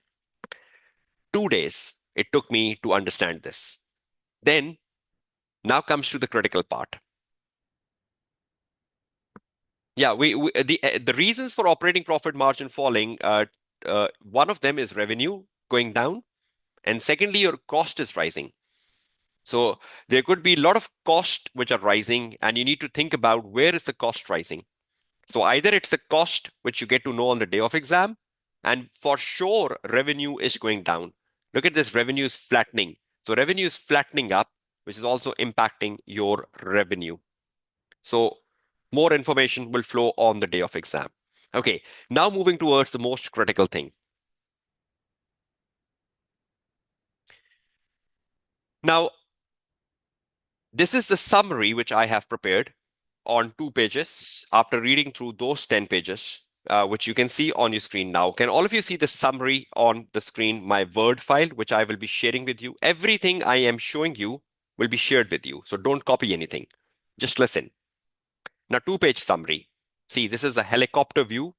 2 days it took me to understand this. Then now comes to the critical part. Yeah, the reasons for operating profit margin falling, one of them is revenue going down, and secondly, your cost is rising. So there could be a lot of cost which are rising, and you need to think about where is the cost rising. So either it's the cost which you get to know on the day of exam, and for sure revenue is going down. Look at this, revenue is flattening. So revenue is flattening up, which is also impacting your revenue. So more information will flow on the day of exam. Okay, now moving towards the most critical thing. Now, this is the summary which I have prepared on 2 pages after reading through those 10 pages, which you can see on your screen now. Can all of you see the summary on the screen, my Word file, which I will be sharing with you? Everything I am showing you will be shared with you. So don't copy anything. Just listen. Now, 2 page summary. See, this is a helicopter view.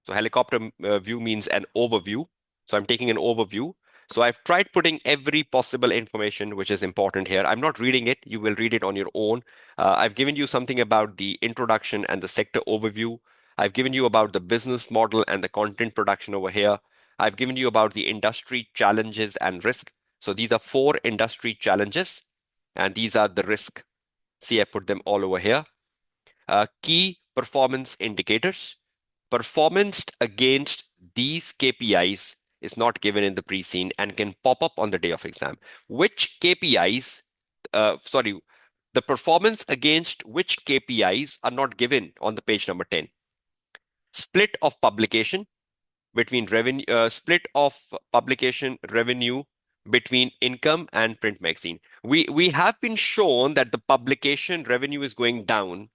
So helicopter view means an overview. So I'm taking an overview. So I've tried putting every possible information which is important here. I'm not reading it. You will read it on your own. I've given you something about the introduction and the sector overview. I've given you about the business model and the content production over here. I've given you about the industry challenges and risk. So these are 4 industry challenges, and these are the risk. See, I put them all over here. Key performance indicators. Performance against these KPIs is not given in the pre-scene and can pop up on the day of exam. Which KPIs, the performance against which KPIs are not given on the page number 10. Split of publication. between revenue, split of publication revenue between income and print magazine. We have been shown that the publication revenue is going down,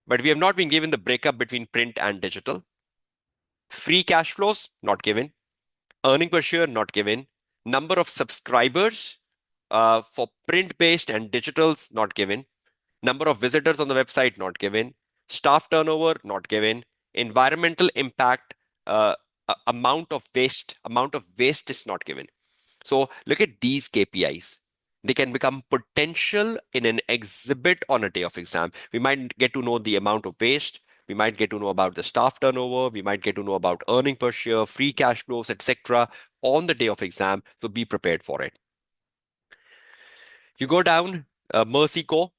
but we have not been given the breakup between print and digital. Free cash flows, not given. Earning per share, not given. Number of subscribers for print-based and digitals, not given. Number of visitors on the website, not given. Staff turnover, not given. Environmental impact, amount of waste is not given. So look at these KPIs. They can become potential in an exhibit on a day of exam. We might get to know the amount of waste. We might get to know about the staff turnover. We might get to know about earning per share, free cash flows, etc. on the day of exam. So be prepared for it. You go down, Mercey Co.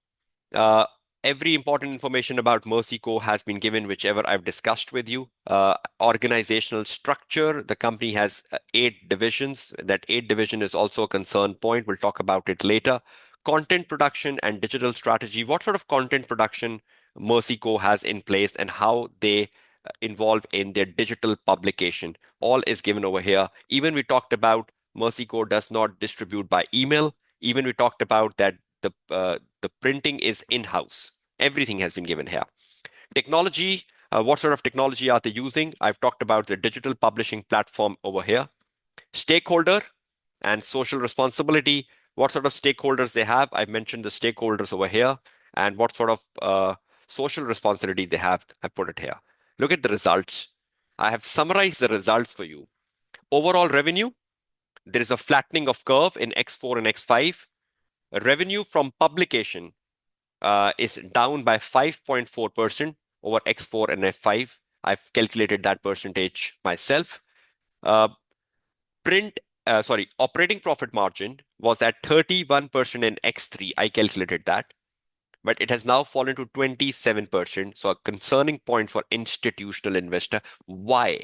Uh, every important information about Mercey Co has been given, whichever I've discussed with you. Organizational structure, the company has 8 divisions. That 8 division is also a concern point. We'll talk about it later. Content production and digital strategy. What sort of content production Mercey Co has in place and how they involve in their digital publication. All is given over here. Even we talked about Mercey Co does not distribute by email. Even we talked about that the printing is in-house. Everything has been given here. Technology, what sort of technology are they using? I've talked about the digital publishing platform over here. Stakeholder and social responsibility, what sort of stakeholders they have. I've mentioned the stakeholders over here and what sort of social responsibility they have. I put it here. Look at the results. I have summarized the results for you. Overall revenue, there is a flattening of curve in X4 and X5. Revenue from publication is down by 5.4% over X4 and F5. I've calculated that percentage myself. Uh, operating profit margin was at 31% in X3. I calculated that, but it has now fallen to 27%. So a concerning point for institutional investor. Why?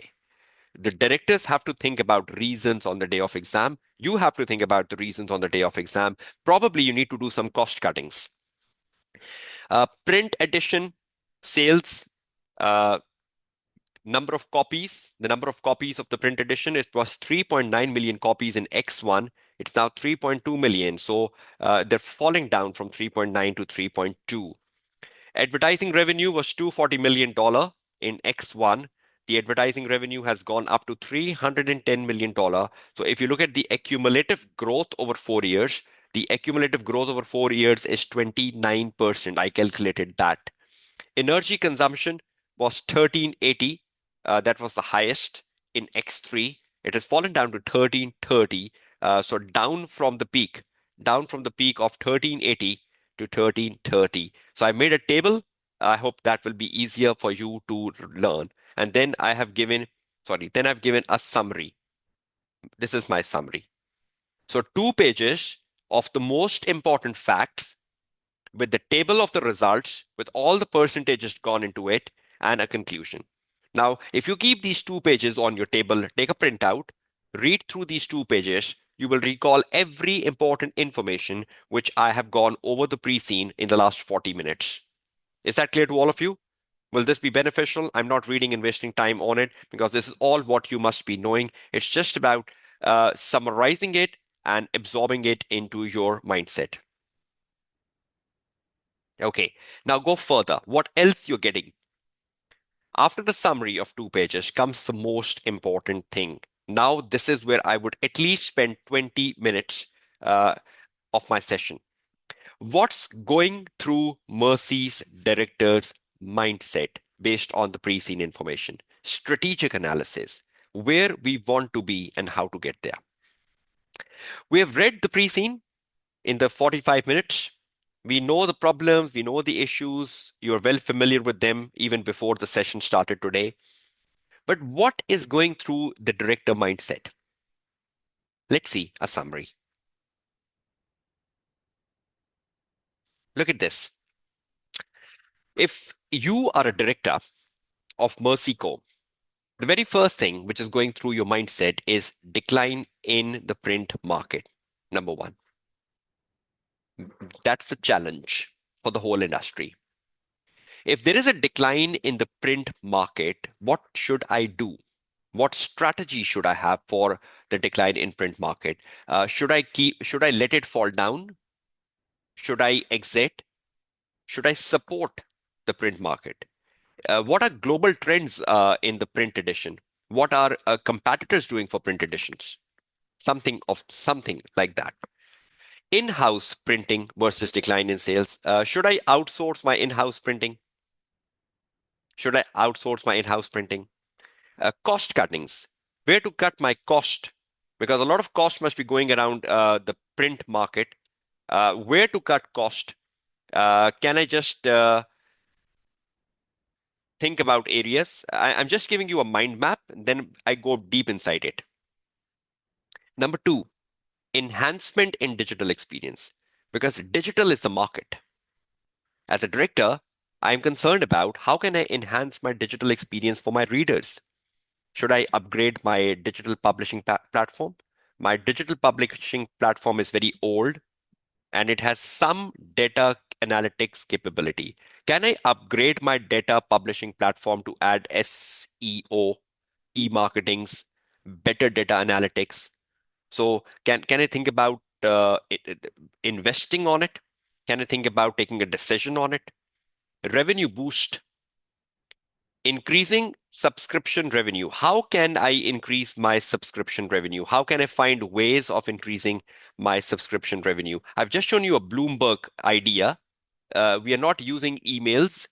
The directors have to think about reasons on the day of exam. You have to think about the reasons on the day of exam. Probably you need to do some cost cuttings. Print edition sales, uh, number of copies, the number of copies of the print edition, it was 3.9 million copies in X1. It's now 3.2 million. So they're falling down from 3.9 to 3.2. Advertising revenue was $240 million in X1. The advertising revenue has gone up to $310 million. So if you look at the accumulative growth over 4 years, the accumulative growth over 4 years is 29%. I calculated that. Energy consumption was 1380. That was the highest in X3. It has fallen down to 1330. So down from the peak of 1380 to 1330. So I made a table. I hope that will be easier for you to learn. And then I've given a summary. This is my summary. So 2 pages of the most important facts with the table of the results, with all the percentages gone into it, and a conclusion. Now, if you keep these 2 pages on your table, take a printout, read through these 2 pages, you will recall every important information which I have gone over the pre-scene in the last 40 minutes. Is that clear to all of you? Will this be beneficial? I'm not reading and wasting time on it because this is all what you must be knowing. It's just about summarizing it and absorbing it into your mindset. Okay, now go further. What else you're getting? After the summary of 2 pages comes the most important thing. Now, this is where I would at least spend 20 minutes of my session. What's going through Mercey's director's mindset based on the pre-scene information? Strategic analysis, where we want to be and how to get there. We have read the pre-scene in the 45 minutes. We know the problems, we know the issues, you're well familiar with them even before the session started today. But what is going through the director mindset? Let's see a summary. Look at this. If you are a director of Mercey Co, the very first thing which is going through your mindset is decline in the print market. Number one. That's the challenge for the whole industry. If there is a decline in the print market, what should I do? What strategy should I have for the decline in print market? Should I let it fall down? Should I exit? Should I support the print market? What are global trends in the print edition? What are competitors doing for print editions? Something like that. In-house printing versus decline in sales. Should I outsource my in-house printing? Should I outsource my in-house printing? Cost cuttings. Where to cut my cost? Because a lot of cost must be going around the print market. Where to cut cost? Can I just think about areas? I'm just giving you a mind map, and then I go deep inside it. Number two, enhancement in digital experience, because digital is the market. As a director, I'm concerned about how can I enhance my digital experience for my readers? Should I upgrade my digital publishing platform? My digital publishing platform is very old and it has some data analytics capability. Can I upgrade my data publishing platform to add SEO, e-marketings, better data analytics? So can I think about investing on it? Can I think about taking a decision on it? Revenue boost, increasing subscription revenue. How can I increase my subscription revenue? How can I find ways of increasing my subscription revenue? I've just shown you a Bloomberg idea. We are not using emails.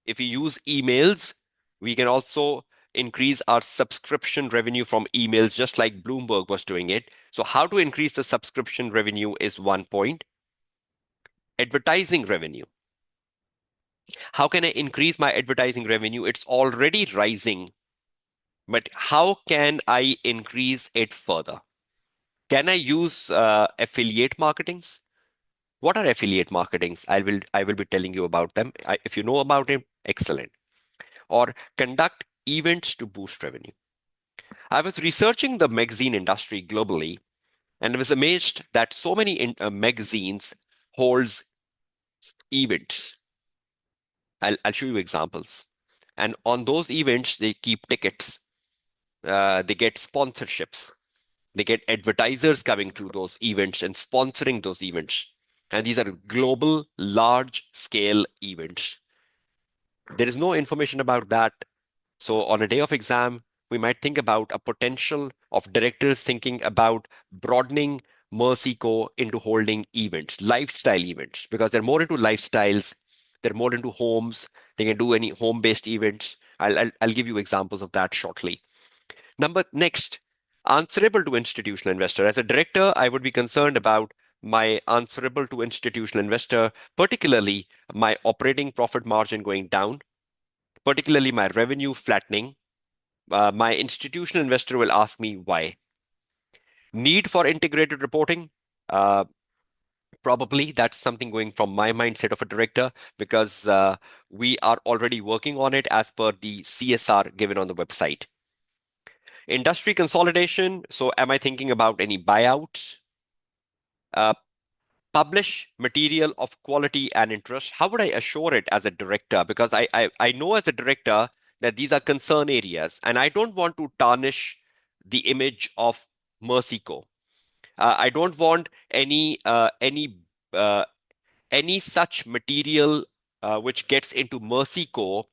If we use emails, we can also increase our subscription revenue from emails, just like Bloomberg was doing it. So, how to increase the subscription revenue is one point. Advertising revenue. How can I increase my advertising revenue? It's already rising, but how can I increase it further? Can I use affiliate marketings? What are affiliate marketings? I will be telling you about them. If you know about it, excellent. Or conduct events to boost revenue. I was researching the magazine industry globally and was amazed that so many magazines holds events. I'll show you examples. And on those events, they keep tickets. They get sponsorships. They get advertisers coming to those events and sponsoring those events. And these are global, large scale events. There is no information about that. So on a day of exam, we might think about a potential of directors thinking about broadening Mercey Co into holding events, lifestyle events, because they're more into lifestyles, they're more into homes, they can do any home-based events. I'll give you examples of that shortly. Next, answerable to institutional investor. As a director, I would be concerned about my answerable to institutional investor, particularly my operating profit margin going down, particularly my revenue flattening. My institutional investor will ask me why. Need for integrated reporting. Uh, Probably that's something going from my mindset of a director because we are already working on it as per the CSR given on the website. Industry consolidation. So, am I thinking about any buyouts? Uh, Publish material of quality and interest. How would I assure it as a director? Because I know as a director that these are concern areas, and I don't want to tarnish the image of Mercico. I don't want uh, any such material which gets into Mercico,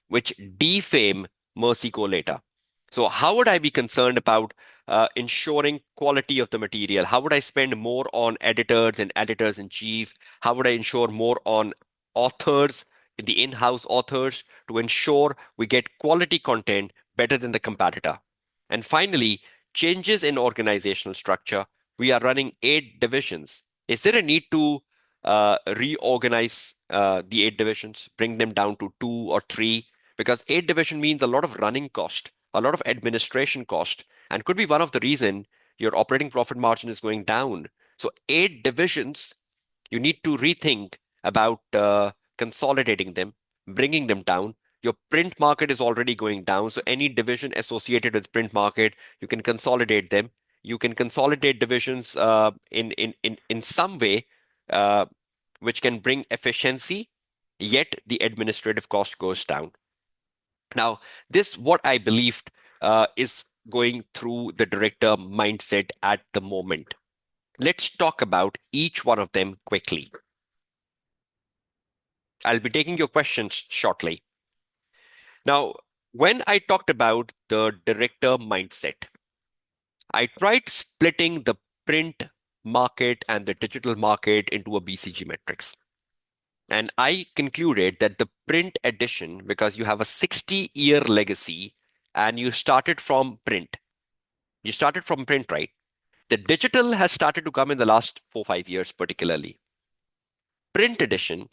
which defame Mercico later. So how would I be concerned about ensuring quality of the material? How would I spend more on editors and editors in chief? How would I ensure more on authors, the in-house authors, to ensure we get quality content better than the competitor? And finally, changes in organizational structure. We are running 8 divisions. Is there a need to reorganize the 8 divisions, bring them down to 2 or 3? Because 8 division means a lot of running cost, a lot of administration cost, and could be one of the reason your operating profit margin is going down. So 8 divisions, you need to rethink about consolidating them, bringing them down. Your print market is already going down, so any division associated with print market, you can consolidate them. You can consolidate divisions in some way, uh, which can bring efficiency, yet the administrative cost goes down. Now, this what I believed is going through the director mindset at the moment. Let's talk about each one of them quickly. I'll be taking your questions shortly. Now, when I talked about the director mindset, I tried splitting the print market and the digital market into a BCG matrix. And I concluded that the print edition, because you have a 60-year legacy and you started from print. You started from print, right? The digital has started to come in the last 4 or 5 years, particularly. Print edition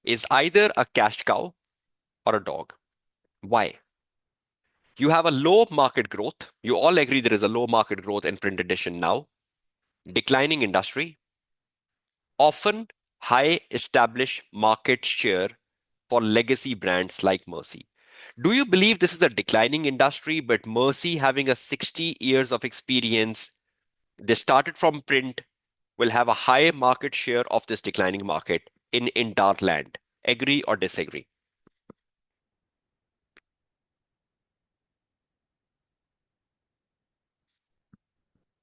is either a cash cow or a dog. Why? You have a low market growth. You all agree there is a low market growth in print edition now. Declining industry, often high established market share for legacy brands like Merceh. Do you believe this is a declining industry, but Merceh having a 60 years of experience, they started from print, will have a high market share of this declining market in entire land? Agree or disagree?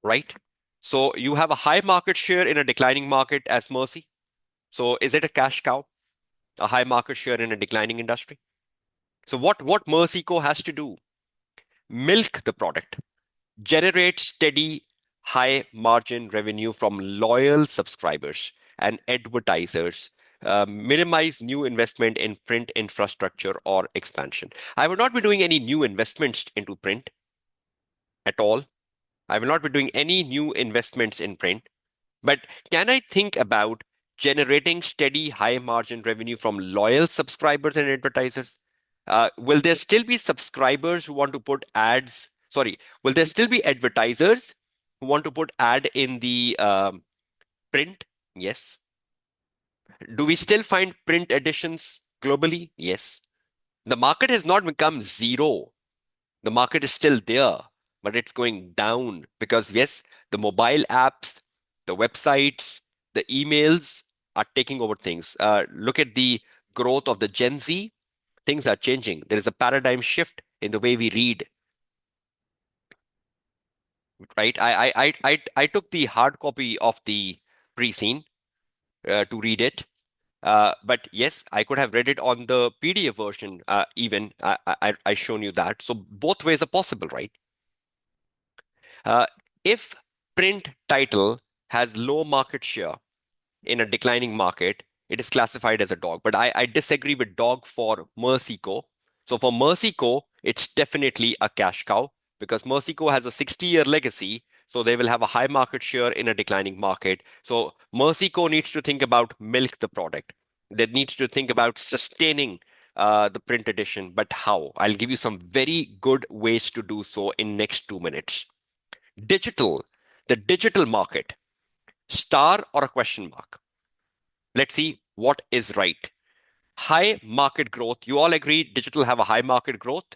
Right? So you have a high market share in a declining market as Merceh. So is it a cash cow? A high market share in a declining industry? So what Merceyco has to do? Milk the product, generate steady high margin revenue from loyal subscribers and advertisers, minimize new investment in print infrastructure or expansion. I will not be doing any new investments into print at all. I will not be doing any new investments in print. But can I think about generating steady high margin revenue from loyal subscribers and advertisers? Will there still be subscribers who want to put ads? Sorry, will there still be advertisers who want to put ad in the print? Yes. Do we still find print editions globally? Yes. The market has not become zero. The market is still there, but it's going down because, yes, the mobile apps, the websites, the emails are taking over things. Look at the growth of the Gen Z. Things are changing. There is a paradigm shift in the way we read, right? I took the hard copy of the pre-scene to read it. But yes, I could have read it on the PDF version. Even I shown you that. So both ways are possible, right? Uh, if print title has low market share in a declining market, it is classified as a dog. But I disagree with dog for Merceyco. So for Merceyco, it's definitely a cash cow because Merceyco has a 60-year legacy. So they will have a high market share in a declining market. So Merceyco needs to think about milk the product. They needs to think about sustaining the print edition. But how? I'll give you some very good ways to do so in next 2 minutes. Digital, the digital market, star or a question mark? Let's see what is right. High market growth. You all agree digital have a high market growth,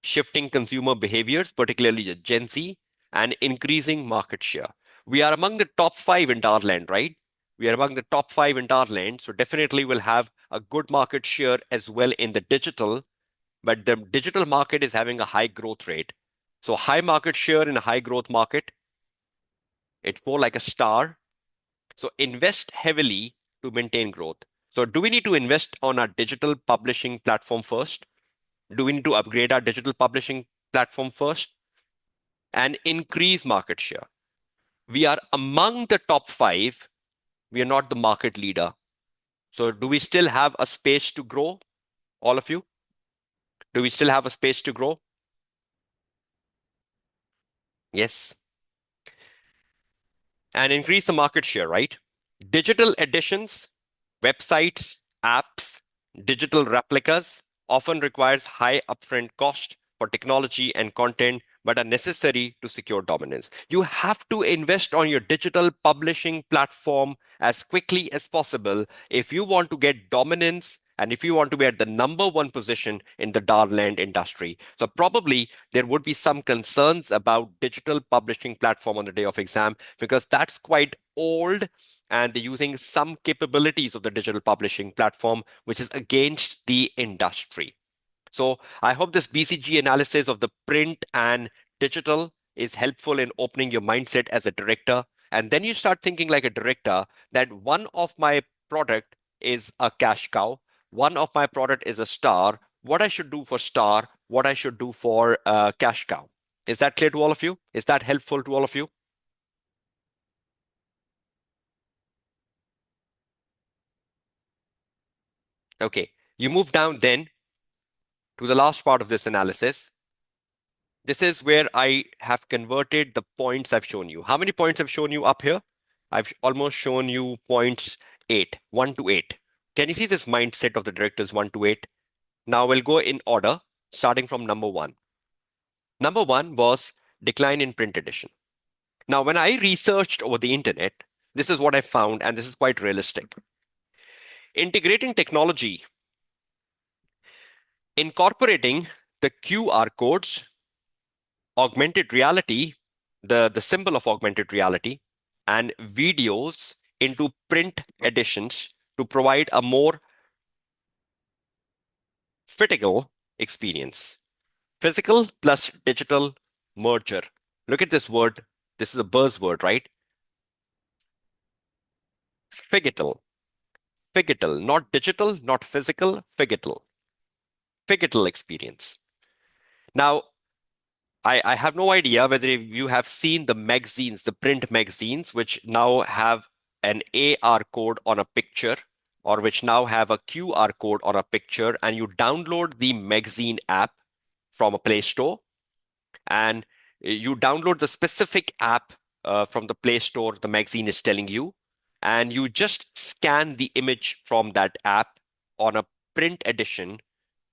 shifting consumer behaviors, particularly the Gen Z, and increasing market share. We are among the top five in Darland, right? We are among the top five in Darland, so definitely will have a good market share as well in the digital, but the digital market is having a high growth rate. So high market share in a high growth market, it's more like a star. So invest heavily to maintain growth. So do we need to invest on our digital publishing platform first? Do we need to upgrade our digital publishing platform first and increase market share? We are among the top five. We are not the market leader. So do we still have a space to grow? All of you? Do we still have a space to grow? Yes. And increase the market share, right? Digital editions, websites, apps, digital replicas often requires high upfront cost for technology and content, but are necessary to secure dominance. You have to invest on your digital publishing platform as quickly as possible if you want to get dominance and if you want to be at the number one position in the Darland industry. So probably there would be some concerns about digital publishing platform on the day of exam because that's quite old and they're using some capabilities of the digital publishing platform, which is against the industry. So I hope this BCG analysis of the print and digital is helpful in opening your mindset as a director. And then you start thinking like a director that one of my product is a cash cow, one of my product is a star, what I should do for star, what I should do for cash cow. Is that clear to all of you? Is that helpful to all of you? Okay, you move down then to the last part of this analysis. This is where I have converted the points I've shown you. How many points I've shown you up here? I've almost shown you points 8, 1 to 8. Can you see this mindset of the directors 1 to 8? Now we'll go in order, starting from number 1. Number 1 was decline in print edition. Now, when I researched over the internet, this is what I found, and this is quite realistic. Integrating technology, incorporating the QR codes, augmented reality, the symbol of augmented reality, and videos into print editions to provide a more physical experience. Physical plus digital merger. Look at this word. This is a buzzword, right? Phygital. Phygital. Not digital, not physical, phygital. Phygital experience. Now, I have no idea whether you have seen the magazines, the print magazines, which now have an AR code on a picture or which now have a QR code on a picture, and you download the magazine app from a Play Store and you download the specific app from the Play Store the magazine is telling you, and you just scan the image from that app on a print edition,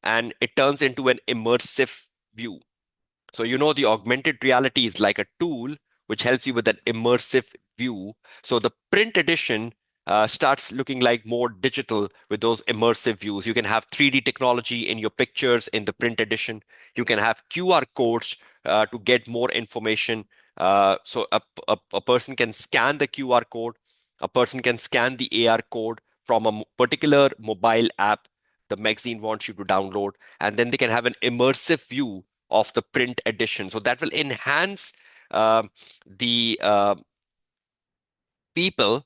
and it turns into an immersive view. So, the augmented reality is like a tool which helps you with that immersive view. So, the print edition starts looking like more digital with those immersive views. You can have 3D technology in your pictures in the print edition. You can have QR codes to get more information. So, a person can scan the QR code, a person can scan the AR code from a particular mobile app the magazine wants you to download, and then they can have an immersive view of the print edition. So that will enhance the people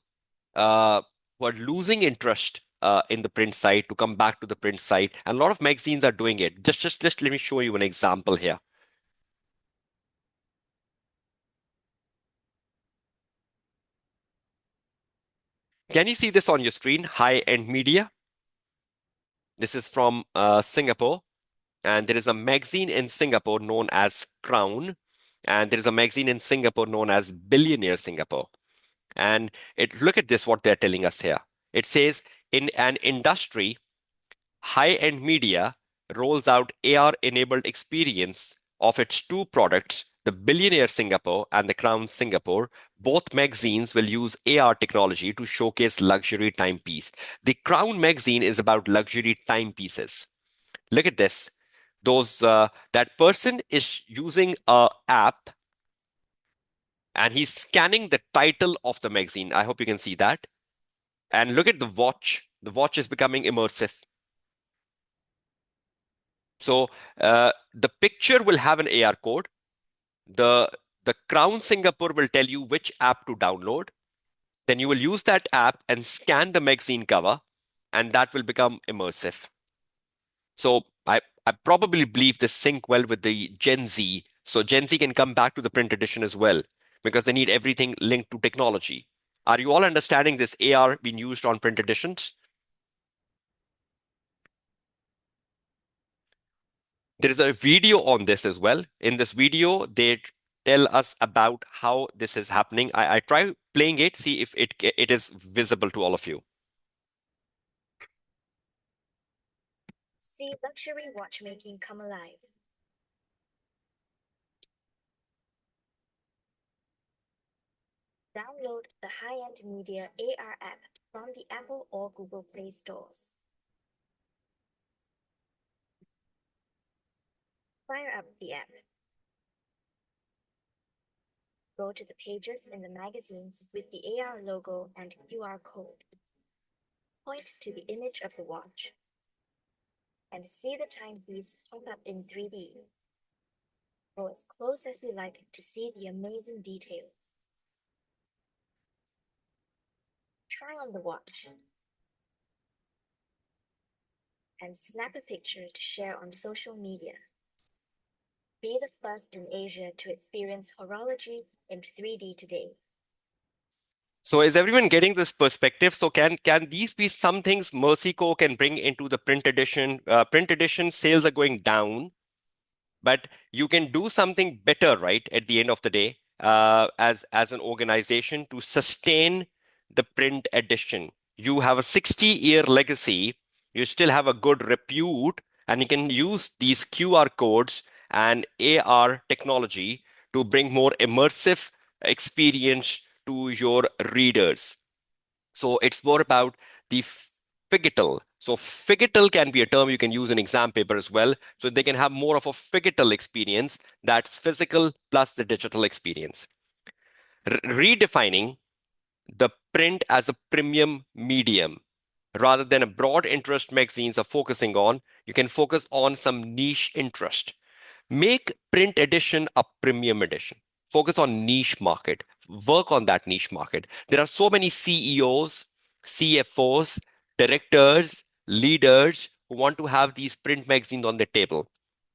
who are losing interest in the print site to come back to the print site. And a lot of magazines are doing it. Just let me show you an example here. Can you see this on your screen? High-end media. This is from Singapore. And there is a magazine in Singapore known as Crown. And there is a magazine in Singapore known as Billionaire Singapore. And look at this, what they're telling us here. It says in an industry, high-end media rolls out AR-enabled experience of its two products, the Billionaire Singapore and the Crown Singapore. Both magazines will use AR technology to showcase luxury timepiece. The Crown magazine is about luxury timepieces. Look at this. That person is using a app and he's scanning the title of the magazine. I hope you can see that. And look at the watch. The watch is becoming immersive. So the picture will have an AR code. The the Crown Singapore will tell you which app to download. Then you will use that app and scan the magazine cover, and that will become immersive. So I probably believe this sync well with the Gen Z. So Gen Z can come back to the print edition as well because they need everything linked to technology. Are you all understanding this AR being used on print editions? There is a video on this as well. In this video, they tell us about how this is happening. I try playing it, see if it is visible to all of you. See luxury watchmaking come alive. Download the high-end media AR app from the Apple or Google Play stores. Fire up the app. Go to the pages in the magazines with the AR logo and QR code. Point to the image of the watch and see the timepiece pop up in 3D. Go as close as you like to see the amazing details. Try on the watch and snap a picture to share on social media. Be the first in Asia to experience horology in 3D today. So is everyone getting this perspective? So can these be some things Mercey Co can bring into the print edition? Print edition sales are going down, but you can do something better, right? At the end of the day, as an organization to sustain the print edition, you have a 60-year legacy. You still have a good repute, and you can use these QR codes and AR technology to bring more immersive experience to your readers. So it's more about the phygital. So phygital can be a term you can use in exam paper as well. So they can have more of a phygital experience that's physical plus the digital experience. Redefining the print as a premium medium rather than a broad interest magazines are focusing on, you can focus on some niche interest. Make print edition a premium edition. Focus on niche market. Work on that niche market. There are so many CEOs, CFOs, directors, leaders who want to have these print magazines on their table.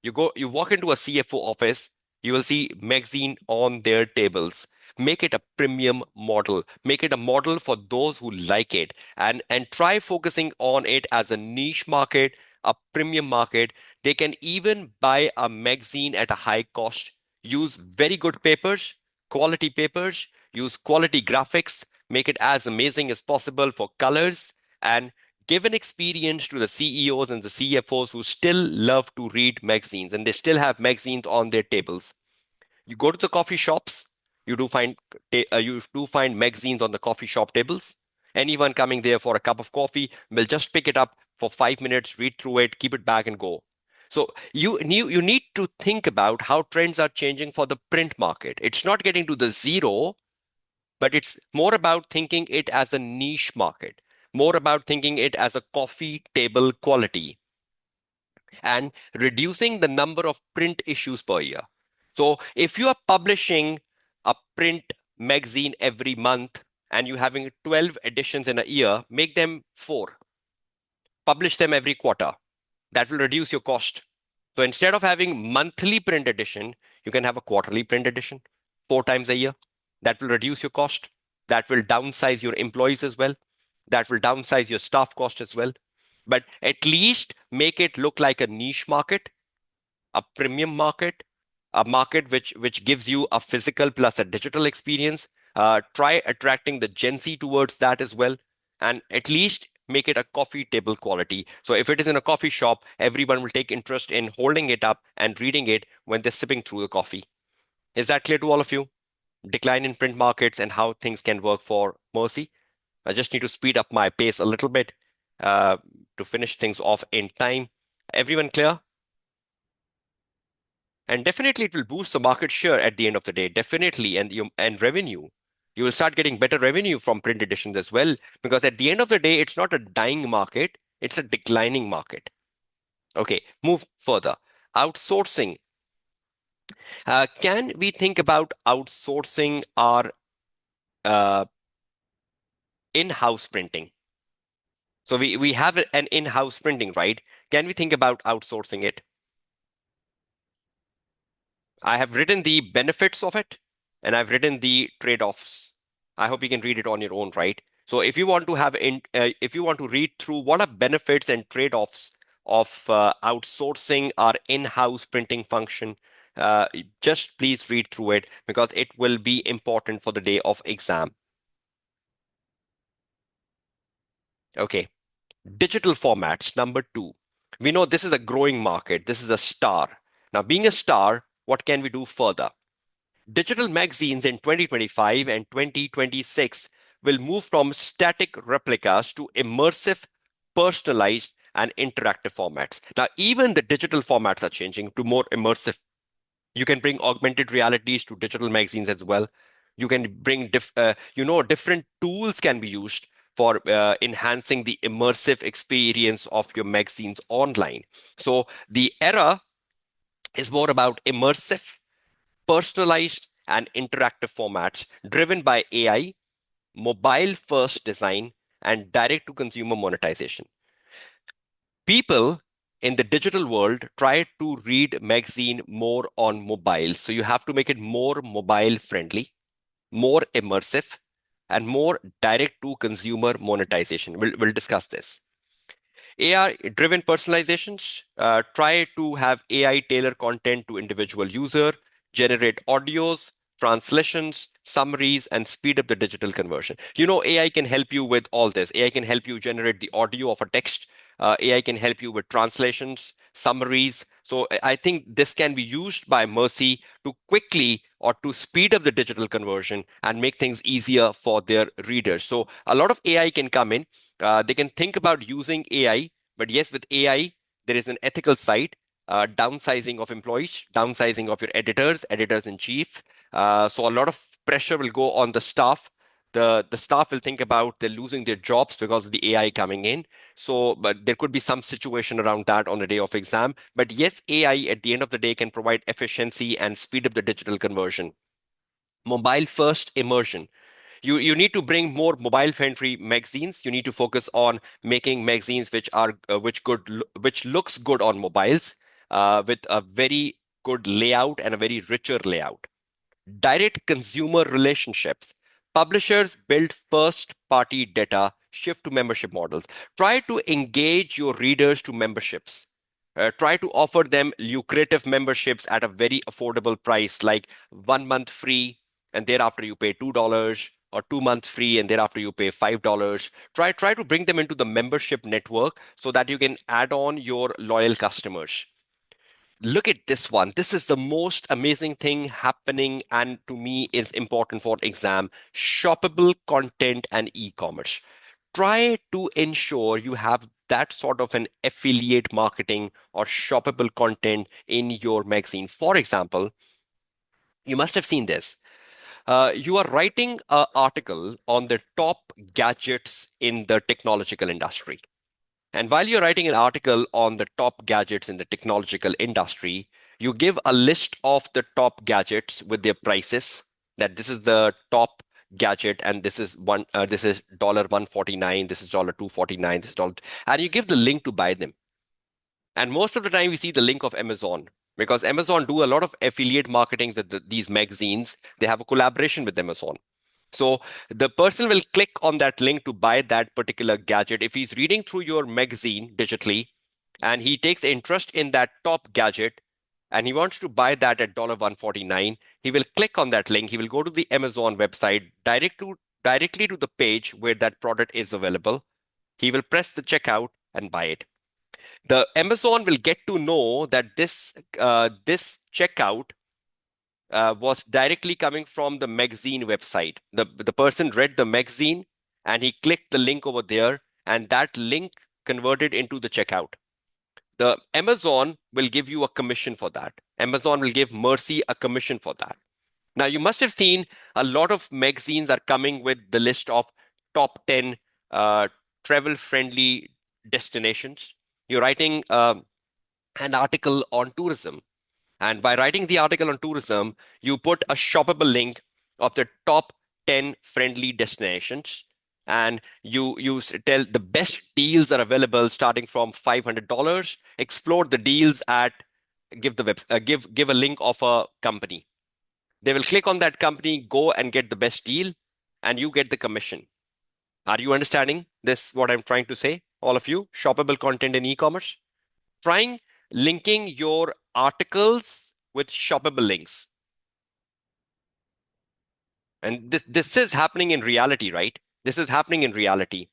You walk into a CFO office, you will see magazine on their tables. Make it a premium model. Make it a model for those who like it, and try focusing on it as a niche market, a premium market. They can even buy a magazine at a high cost, use very good papers, quality papers, use quality graphics, make it as amazing as possible for colors, and give an experience to the CEOs and the CFOs who still love to read magazines and they still have magazines on their tables. You go to the coffee shops, you do find magazines on the coffee shop tables. Anyone coming there for a cup of coffee will just pick it up for 5 minutes, read through it, keep it back, and go. So you need to think about how trends are changing for the print market. It's not getting to the zero, but it's more about thinking it as a niche market, more about thinking it as a coffee table quality, and reducing the number of print issues per year. So if you are publishing a print magazine every month and you're having 12 editions in a year, make them four. Publish them every quarter. That will reduce your cost. So instead of having monthly print edition, you can have a quarterly print edition 4 times a year. That will reduce your cost. That will downsize your employees as well. That will downsize your staff cost as well. But at least make it look like a niche market, a premium market, a market which gives you a physical plus a digital experience. Try attracting the Gen Z towards that as well, and at least make it a coffee table quality. So if it is in a coffee shop, everyone will take interest in holding it up and reading it when they're sipping through the coffee. Is that clear to all of you? Decline in print markets and how things can work for Mercey. I just need to speed up my pace a little bit uh, to finish things off in time. Everyone clear? And definitely it will boost the market share at the end of the day, definitely, and revenue. You will start getting better revenue from print editions as well, because at the end of the day, it's not a dying market, it's a declining market. Okay, move further. Outsourcing. Can we think about outsourcing our uh, in-house printing? So we have an in-house printing, right? Can we think about outsourcing it? I have written the benefits of it and I've written the trade-offs. I hope you can read it on your own, right? So if you want to if you want to read through what are benefits and trade-offs of outsourcing our in-house printing function, uh, just please read through it because it will be important for the day of exam. Okay, digital formats, number two. We know this is a growing market. This is a star. Now, being a star, what can we do further? Digital magazines in 2025 and 2026 will move from static replicas to immersive, personalized, and interactive formats. Now, even the digital formats are changing to more immersive. You can bring augmented realities to digital magazines as well. You can bring different tools can be used for enhancing the immersive experience of your magazines online. So the era is more about immersive, personalized and interactive formats driven by AI, mobile first design, and direct to consumer monetization. People in the digital world try to read magazine more on mobile. So you have to make it more mobile friendly, more immersive, and more direct to consumer monetization. We'll discuss this. AI driven personalizations, try to have AI tailor content to individual user, generate audios, translations, summaries, and speed up the digital conversion. You know, AI can help you with all this. AI can help you generate the audio of a text. AI can help you with translations, summaries. So I think this can be used by Merceh to quickly or to speed up the digital conversion and make things easier for their readers. So a lot of AI can come in. They can think about using AI, but yes, with AI, there is an ethical side, downsizing of employees, downsizing of your editors, editors in chief. So a lot of pressure will go on the staff. The staff will think about they're losing their jobs because of the AI coming in. So, but there could be some situation around that on the day of exam. But yes, AI at the end of the day can provide efficiency and speed up the digital conversion. Mobile first immersion. You need to bring more mobile friendly magazines. You need to focus on making magazines which are which looks good on mobiles, with a very good layout and a very richer layout. Direct consumer relationships. Publishers build first party data, shift to membership models. Try to engage your readers to memberships. Try to offer them lucrative memberships at a very affordable price, like 1 month free, and thereafter you pay $2, or 2 months free, and thereafter you pay $5. Try to bring them into the membership network so that you can add on your loyal customers. Look at this one. This is the most amazing thing happening, and to me is important for exam: shoppable content and e-commerce. Try to ensure you have that sort of an affiliate marketing or shoppable content in your magazine. For example, you must have seen this. You are writing an article on the top gadgets in the technological industry. And while you're writing an article on the top gadgets in the technological industry, you give a list of the top gadgets with their prices. That this is the top gadget, and this is this is $149, this is $249, this is dollar, and you give the link to buy them. And most of the time, we see the link of Amazon, because Amazon do a lot of affiliate marketing with these magazines. They have a collaboration with Amazon. So the person will click on that link to buy that particular gadget. If he's reading through your magazine digitally and he takes interest in that top gadget and he wants to buy that at $149, he will click on that link. He will go to the Amazon website, directly to the page where that product is available. He will press the checkout and buy it. The Amazon will get to know that this checkout was directly coming from the magazine website. The person read the magazine and he clicked the link over there, and that link converted into the checkout. The Amazon will give you a commission for that. Amazon will give Merceh a commission for that. Now, you must have seen a lot of magazines are coming with the list of top 10 travel friendly destinations. You're writing an article on tourism. And by writing the article on tourism, you put a shoppable link of the top 10 friendly destinations. And you tell the best deals are available starting from $500. Explore the deals at give the web give a link of a company. They will click on that company, go and get the best deal, and you get the commission. Are you understanding this? What I'm trying to say, all of you? Shoppable content in e-commerce. Trying linking your articles with shoppable links. And this is happening in reality, right? This is happening in reality.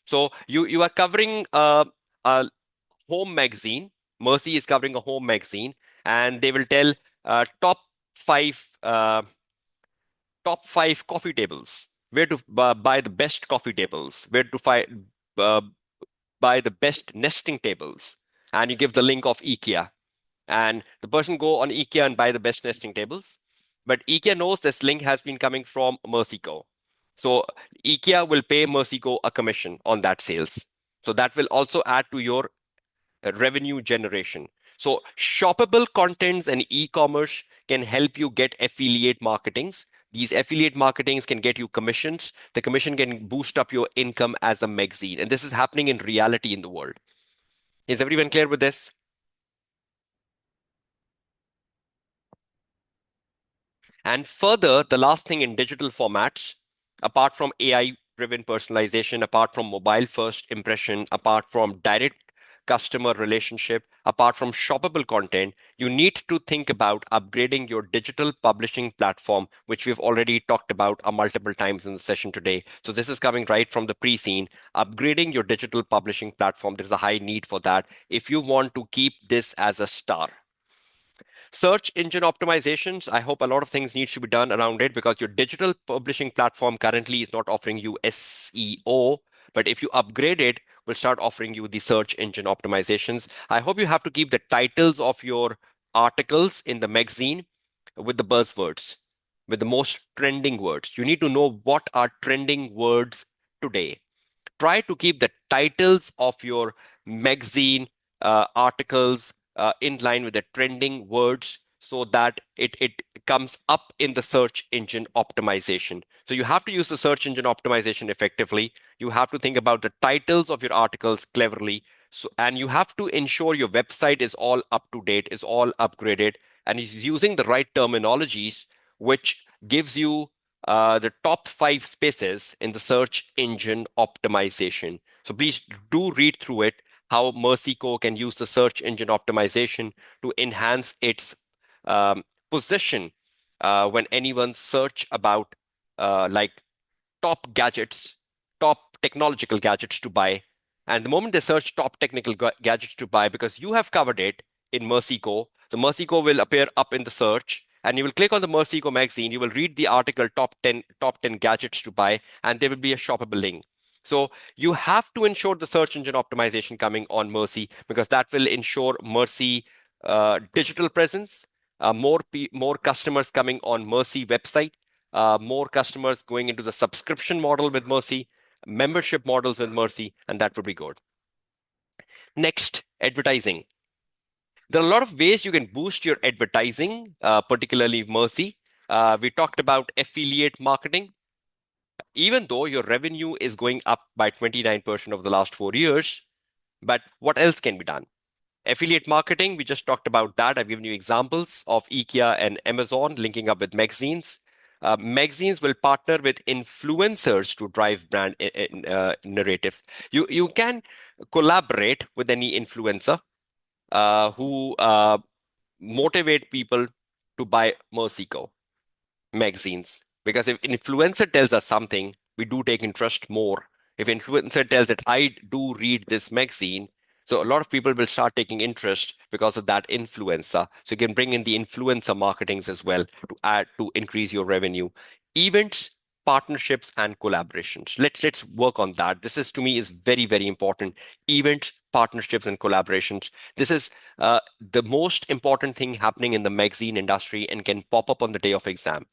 So you are covering a home magazine. Merceh is covering a home magazine, and they will tell top five coffee tables, where to buy the best coffee tables, where to uh, buy the best nesting tables, and you give the link of IKEA. And the person go on IKEA and buy the best nesting tables. But IKEA knows this link has been coming from Merceh. So IKEA will pay Merceh a commission on that sales. So that will also add to your revenue generation. So shoppable contents and e-commerce can help you get affiliate marketings. These affiliate marketings can get you commissions. The commission can boost up your income as a magazine. And this is happening in reality in the world. Is everyone clear with this? And further, the last thing in digital formats, apart from AI-driven personalization, apart from mobile-first impression, apart from direct customer relationship, apart from shoppable content, you need to think about upgrading your digital publishing platform, which we've already talked about multiple times in the session today. So this is coming right from the pre-scene. Upgrading your digital publishing platform, there's a high need for that if you want to keep this as a star. Search engine optimizations, I hope a lot of things needs to be done around it because your digital publishing platform currently is not offering you SEO, but if you upgrade it, will start offering you the search engine optimizations. I hope you have to keep the titles of your articles in the magazine with the buzzwords, with the most trending words. You need to know what are trending words today. Try to keep the titles of your magazine articles in line with the trending words so that it comes up in the search engine optimization. So you have to use the search engine optimization effectively. You have to think about the titles of your articles cleverly. So, and you have to ensure your website is all up to date, is all upgraded, and is using the right terminologies, which gives you the top 5 spaces in the search engine optimization. So please do read through it, how Merceh can use the search engine optimization to enhance its um, position when anyone search about like top gadgets, top technological gadgets to buy. And the moment they search top technical gadgets to buy, because you have covered it in Merceh, the Merceh will appear up in the search. And you will click on the Merceh magazine, you will read the article top 10 gadgets to buy, and there will be a shoppable link. So you have to ensure the search engine optimization coming on Merceh because that will ensure Merceh digital presence, more customers coming on Merceh website, more customers going into the subscription model with Merceh, membership models with Merceh, and that would be good. Next, advertising. There are a lot of ways you can boost your advertising, particularly Merceh. We talked about affiliate marketing. Even though your revenue is going up by 29% over the last 4 years, but what else can be done? Affiliate marketing, we just talked about that. I've given you examples of IKEA and Amazon linking up with magazines. Magazines will partner with influencers to drive brand narratives. You can collaborate with any influencer who motivate people to buy Merceh magazines. Because if influencer tells us something, we do take interest more. If influencer tells that I do read this magazine, so a lot of people will start taking interest because of that influencer. So you can bring in the influencer marketings as well to add to increase your revenue. Events, partnerships, and collaborations. Let's work on that. This is to me is very, very important. Events, partnerships, and collaborations. This is the most important thing happening in the magazine industry and can pop up on the day of exam.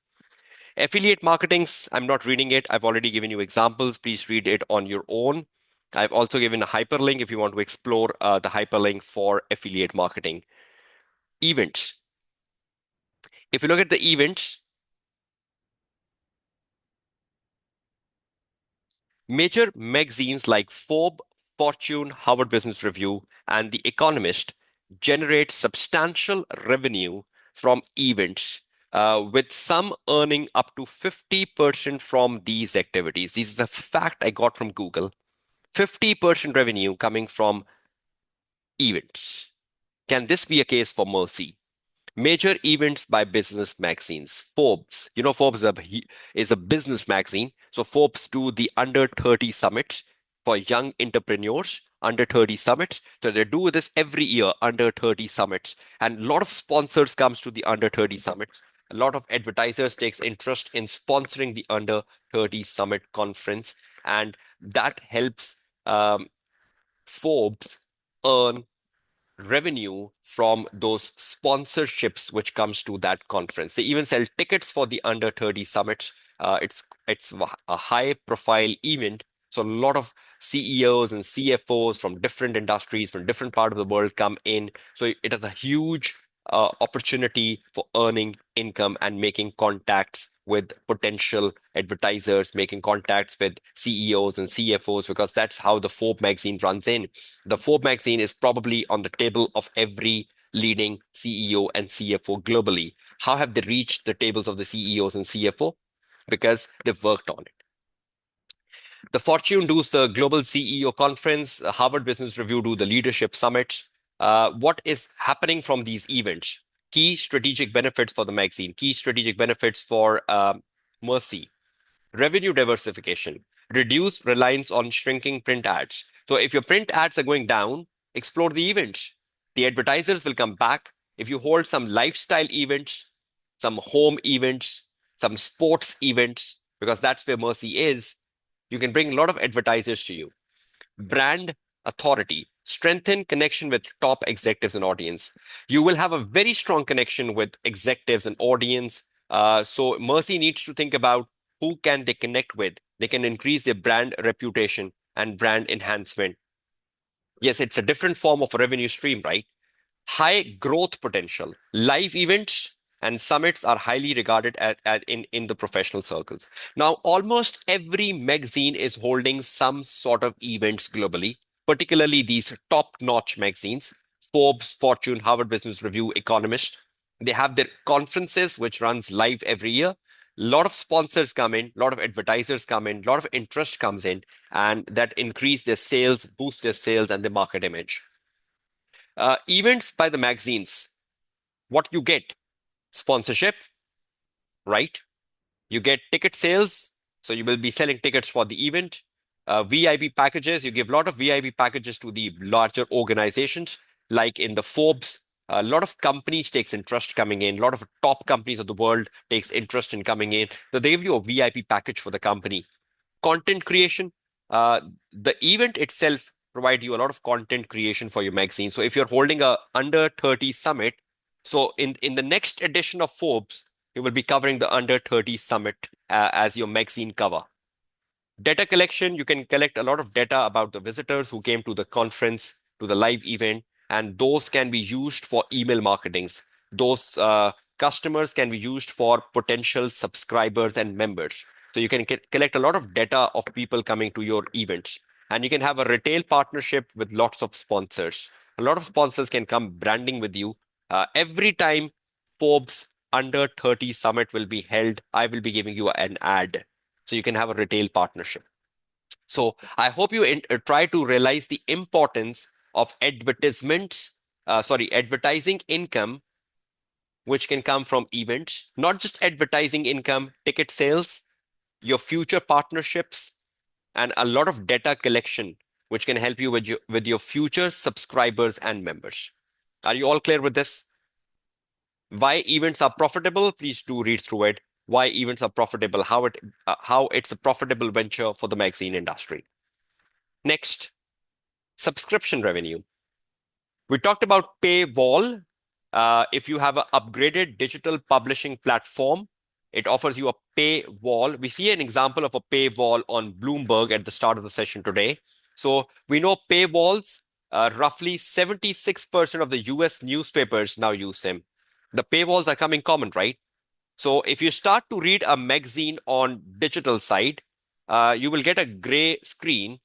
Affiliate marketings, I'm not reading it. I've already given you examples. Please read it on your own. I've also given a hyperlink if you want to explore the hyperlink for affiliate marketing. Events. If you look at the events, major magazines like Forbes, Fortune, Harvard Business Review, and The Economist generate substantial revenue from events, with some earning up to 50% from these activities. This is a fact I got from Google. 50% revenue coming from events. Can this be a case for Merceh? Major events by business magazines. Forbes, Forbes is a business magazine. So Forbes do the under 30 summits for young entrepreneurs, under 30 summits. So they do this every year, under 30 summits. And a lot of sponsors comes to the under 30 summits. A lot of advertisers takes interest in sponsoring the under 30 summit conference. And that helps Forbes earn revenue from those sponsorships which comes to that conference. They even sell tickets for the under 30 summits. It's a high profile event. So a lot of CEOs and CFOs from different industries, from different part of the world come in. So it is a huge opportunity for earning income and making contacts with potential advertisers, making contacts with CEOs and CFOs, because that's how the Forbes magazine runs in. The Forbes magazine is probably on the table of every leading CEO and CFO globally. How have they reached the tables of the CEOs and CFO? Because they've worked on it. The Fortune does the Global CEO Conference, Harvard Business Review do the Leadership Summit. What is happening from these events? Key strategic benefits for the magazine, key strategic benefits for Mercey, revenue diversification, reduce reliance on shrinking print ads. So if your print ads are going down, explore the events. The advertisers will come back. If you hold some lifestyle events, some home events, some sports events, because that's where Mercey is, you can bring a lot of advertisers to you. Brand authority, strengthen connection with top executives and audience. You will have a very strong connection with executives and audience. So Mercey needs to think about who can they connect with. They can increase their brand reputation and brand enhancement. Yes, it's a different form of a revenue stream, right? High growth potential. Live events and summits are highly regarded in the professional circles. Now, almost every magazine is holding some sort of events globally, particularly these top-notch magazines, Forbes, Fortune, Harvard Business Review, Economist. They have their conferences, which runs live every year. A lot of sponsors come in, a lot of advertisers come in, a lot of interest comes in, and that increase their sales, boost their sales and their market image. Events by the magazines. What you get? Sponsorship, right? You get ticket sales. So you will be selling tickets for the event. VIP packages. You give a lot of VIP packages to the larger organizations, like in the Forbes. A lot of companies takes interest coming in. A lot of top companies of the world takes interest in coming in. So they give you a VIP package for the company. Content creation. The event itself provide you a lot of content creation for your magazine. So if you're holding a under 30 summit, so in the next edition of Forbes, you will be covering the under 30 summit as your magazine cover. Data collection, you can collect a lot of data about the visitors who came to the conference, to the live event, and those can be used for email marketings. Those customers can be used for potential subscribers and members. So you can collect a lot of data of people coming to your events. And you can have a retail partnership with lots of sponsors. A lot of sponsors can come branding with you. Every time Forbes under 30 summit will be held, I will be giving you an ad. So you can have a retail partnership. So I hope you try to realize the importance of advertising income, which can come from events, not just advertising income, ticket sales, your future partnerships, and a lot of data collection, which can help you with your future subscribers and members. Are you all clear with this? Why events are profitable? Please do read through it. Why events are profitable, how it's a profitable venture for the magazine industry. Next, subscription revenue. We talked about paywall. If you have an upgraded digital publishing platform, it offers you a paywall. We see an example of a paywall on Bloomberg at the start of the session today. So we know paywalls, roughly 76% of the US newspapers now use them. The paywalls are coming common, right? So if you start to read a magazine on digital side, you will get a gray screen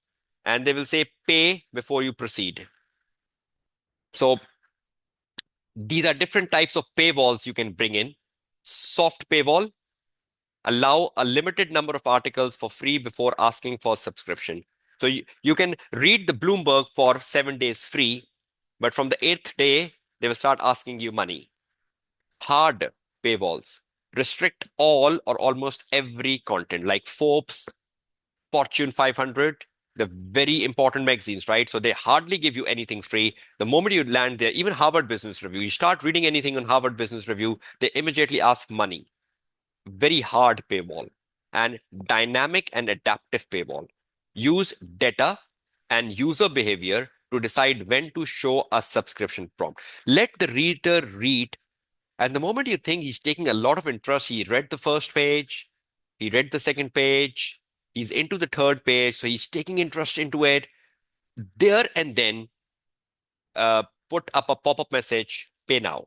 and they will say pay before you proceed. So these are different types of paywalls you can bring in. Soft paywall, allow a limited number of articles for free before asking for subscription. So you can read the Bloomberg for 7 days free, but from the 8th day, they will start asking you money. Hard paywalls, restrict all or almost every content like Forbes, Fortune 500, the very important magazines, right? So they hardly give you anything free. The moment you land there, even Harvard Business Review, you start reading anything on Harvard Business Review, they immediately ask money. Very hard paywall. And dynamic and adaptive paywall. Use data and user behavior to decide when to show a subscription prompt. Let the reader read. And the moment you think he's taking a lot of interest, he read the first page, he read the second page, He's into the third page, so he's taking interest into it. There and then put up a pop-up message, pay now.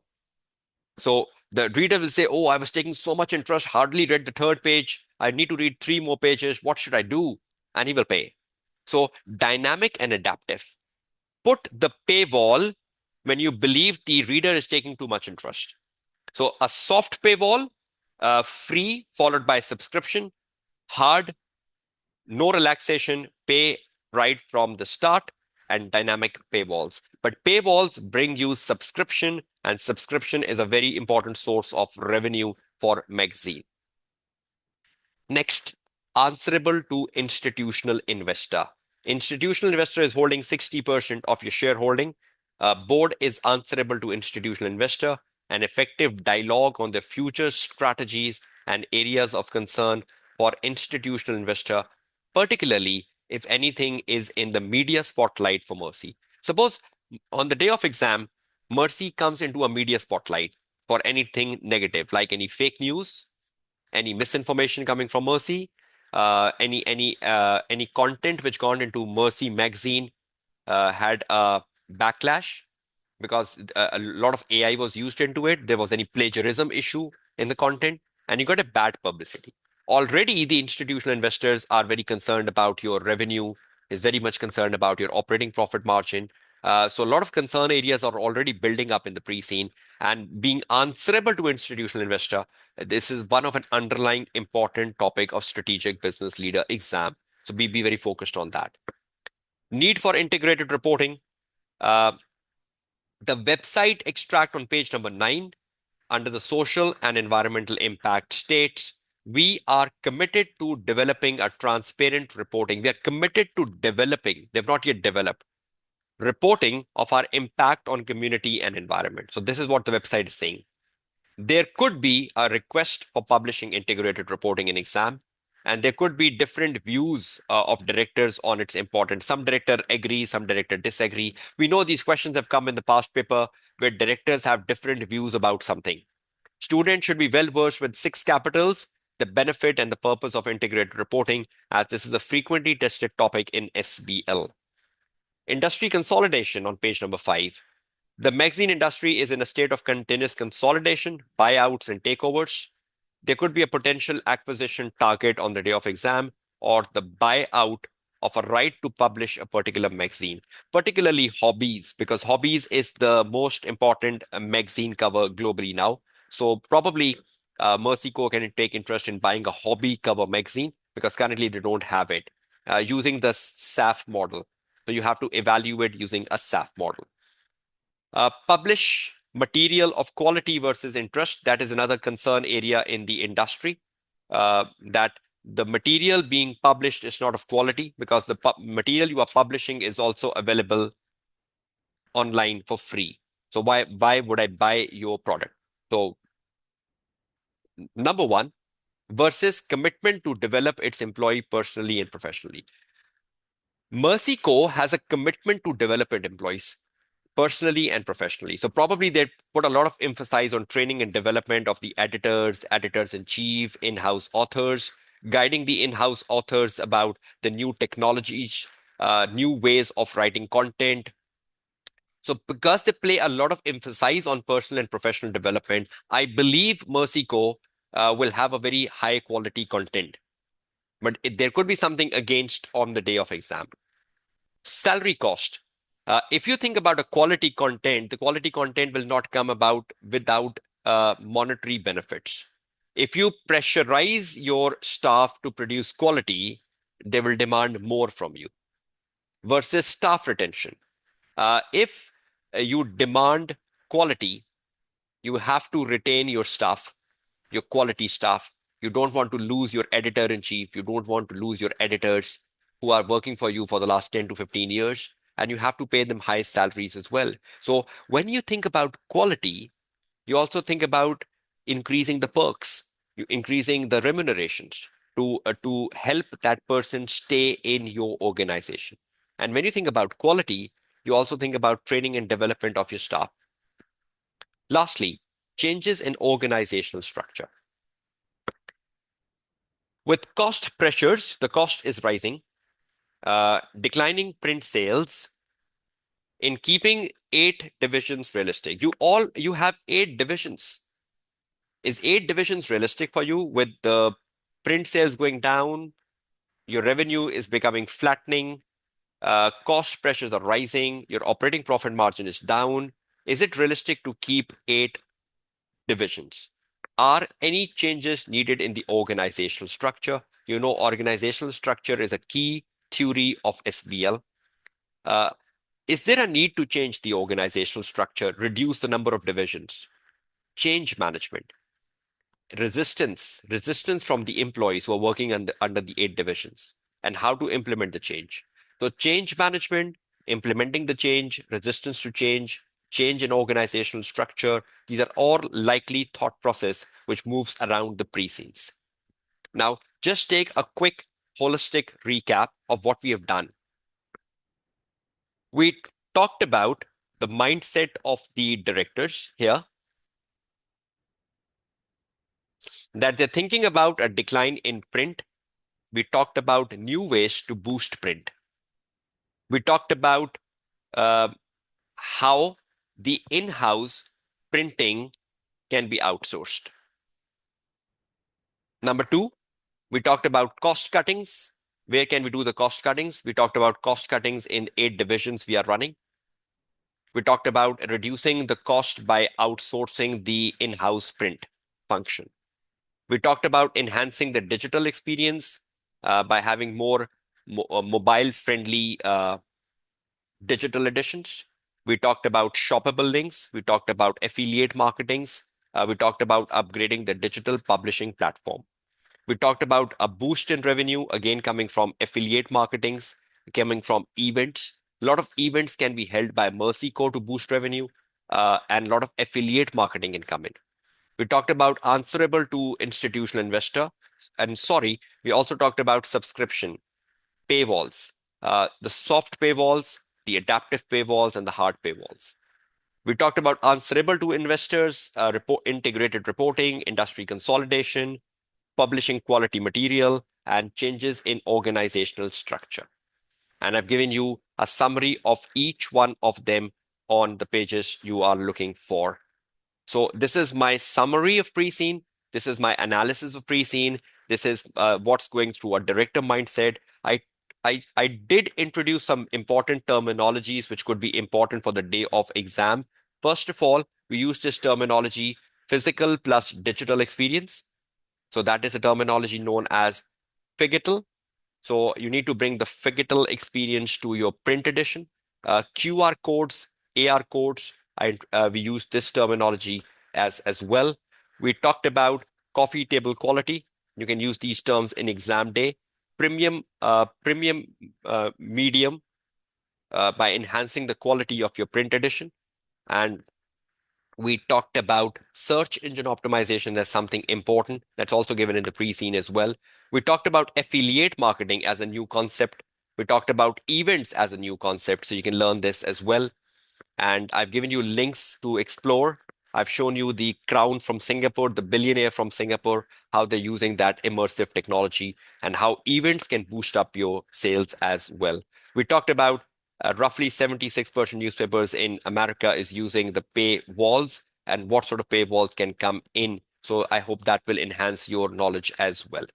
So the reader will say, oh, I was taking so much interest, hardly read the third page. I need to read 3 more pages. What should I do? And he will pay. So dynamic and adaptive. Put the paywall when you believe the reader is taking too much interest. So a soft paywall, free followed by subscription, hard, no relaxation, pay right from the start, and dynamic paywalls. But paywalls bring you subscription, and subscription is a very important source of revenue for magazine. Next, answerable to institutional investor. Institutional investor is holding 60% of your shareholding. Board is answerable to institutional investor. An effective dialogue on the future strategies and areas of concern for institutional investor, particularly if anything is in the media spotlight for Mercey. Suppose on the day of exam, Mercey comes into a media spotlight for anything negative, like any fake news, any misinformation coming from Mercey, any content which gone into Mercey magazine had a backlash because a lot of AI was used into it. There was any plagiarism issue in the content, and you got a bad publicity. Already, the institutional investors are very concerned about your revenue, is very much concerned about your operating profit margin. So a lot of concern areas are already building up in the pre-scene, and being answerable to institutional investor, this is one of an underlying important topic of strategic business leader exam. So be very focused on that. Need for integrated reporting. Uh, the website extract on page number 9 under the social and environmental impact states, we are committed to developing a transparent reporting. We are committed to developing, they've not yet developed, reporting of our impact on community and environment. So this is what the website is saying. There could be a request for publishing integrated reporting in exam, and there could be different views of directors on its importance. Some director agree, some director disagree. We know these questions have come in the past paper where directors have different views about something. Students should be well versed with 6 capitals, the benefit and the purpose of integrated reporting, as this is a frequently tested topic in SBL. Industry consolidation on page number 5. The magazine industry is in a state of continuous consolidation, buyouts, and takeovers. There could be a potential acquisition target on the day of exam or the buyout of a right to publish a particular magazine, particularly hobbies, because hobbies is the most important magazine cover globally now. So probably Mercy Co can take interest in buying a hobby cover magazine because currently they don't have it using the SAF model. So you have to evaluate using a SAF model. Publish material of quality versus interest. That is another concern area in the industry, that the material being published is not of quality because the material you are publishing is also available online for free. So why would I buy your product? So number one, versus commitment to develop its employee personally and professionally. Mercy Co has a commitment to develop its employees personally and professionally. So probably they put a lot of emphasis on training and development of the editors, editors-in-chief, in-house authors, guiding the in-house authors about the new technologies, new ways of writing content. So because they play a lot of emphasis on personal and professional development, I believe Mercy Co will have a very high quality content. But there could be something against on the day of exam. Salary cost. If you think about a quality content, the quality content will not come about without monetary benefits. If you pressurize your staff to produce quality, they will demand more from you. Versus staff retention. If you demand quality, you have to retain your staff, your quality staff. You don't want to lose your editor in chief. You don't want to lose your editors who are working for you for the last 10 to 15 years. And you have to pay them high salaries as well. So when you think about quality, you also think about increasing the perks, you increasing the remunerations to help that person stay in your organization. And when you think about quality, you also think about training and development of your staff. Lastly, changes in organizational structure. With cost pressures, the cost is rising, declining print sales, in keeping 8 divisions realistic. You have 8 divisions. Is 8 divisions realistic for you with the print sales going down? Your revenue is becoming flattening, cost pressures are rising, your operating profit margin is down. Is it realistic to keep 8 divisions? Are any changes needed in the organizational structure? You know, organizational structure is a key theory of SBL. Uh, is there a need to change the organizational structure, reduce the number of divisions, change management, resistance from the employees who are working under the 8 divisions, and how to implement the change? So, change management, implementing the change, resistance to change, change in organizational structure, these are all likely thought process which moves around the pre-scenes. Now, just take a quick holistic recap of what we have done. We talked about the mindset of the directors here, that they're thinking about a decline in print. We talked about new ways to boost print. We talked about uh, how the in-house printing can be outsourced. Number two, we talked about cost cuttings. Where can we do the cost cuttings? We talked about cost cuttings in 8 divisions we are running. We talked about reducing the cost by outsourcing the in-house print function. We talked about enhancing the digital experience by having more mobile-friendly digital editions. We talked about shoppable links. We talked about affiliate marketings. We talked about upgrading the digital publishing platform. We talked about a boost in revenue, again, coming from affiliate marketings, coming from events. A lot of events can be held by Merceh to boost revenue, and a lot of affiliate marketing can come in. We talked about answerable to institutional investor. And sorry, we also talked about subscription, paywalls, the soft paywalls, the adaptive paywalls, and the hard paywalls. We talked about answerable to investors, integrated reporting, industry consolidation, publishing quality material, and changes in organizational structure. And I've given you a summary of each one of them on the pages you are looking for. So this is my summary of pre-scene. This is my analysis of pre-scene. This is what's going through a director mindset. I did introduce some important terminologies which could be important for the day of exam. First of all, we use this terminology, physical plus digital experience. So that is a terminology known as Figital. So you need to bring the Figital experience to your print edition. QR codes, AR codes, we use this terminology as well. We talked about coffee table quality. You can use these terms in exam day. Premium medium by enhancing the quality of your print edition. And we talked about search engine optimization as something important that's also given in the pre-scene as well. We talked about affiliate marketing as a new concept. We talked about events as a new concept, so you can learn this as well. And I've given you links to explore. I've shown you the crown from Singapore, the billionaire from Singapore, how they're using that immersive technology and how events can boost up your sales as well. We talked about roughly 76% newspapers in America is using the pay walls and what sort of pay walls can come in. So I hope that will enhance your knowledge as well.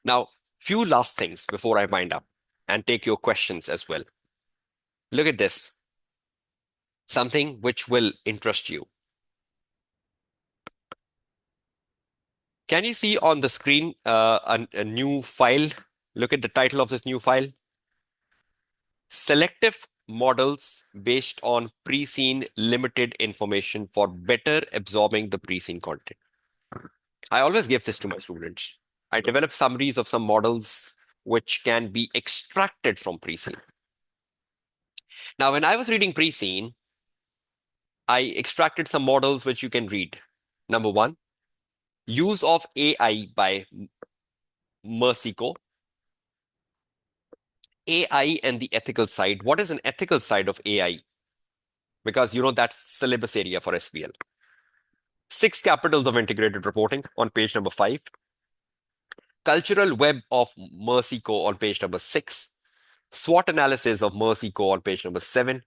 Now, few last things before I wind up and take your questions as well. Look at this, something which will interest you. Can you see on the screen a new file? Look at the title of this new file. Selective models based on pre-scene limited information for better absorbing the pre-scene content. I always give this to my students. I develop summaries of some models which can be extracted from pre-scene. Now, when I was reading pre-scene, I extracted some models which you can read. Number one, use of AI by Merceh. AI and the ethical side. What is an ethical side of AI? Because you know that's syllabus area for SBL. 6 capitals of integrated reporting on page number 5. Cultural web of Mercey Co on page number 6, SWOT analysis of Mercey Co on page number 7,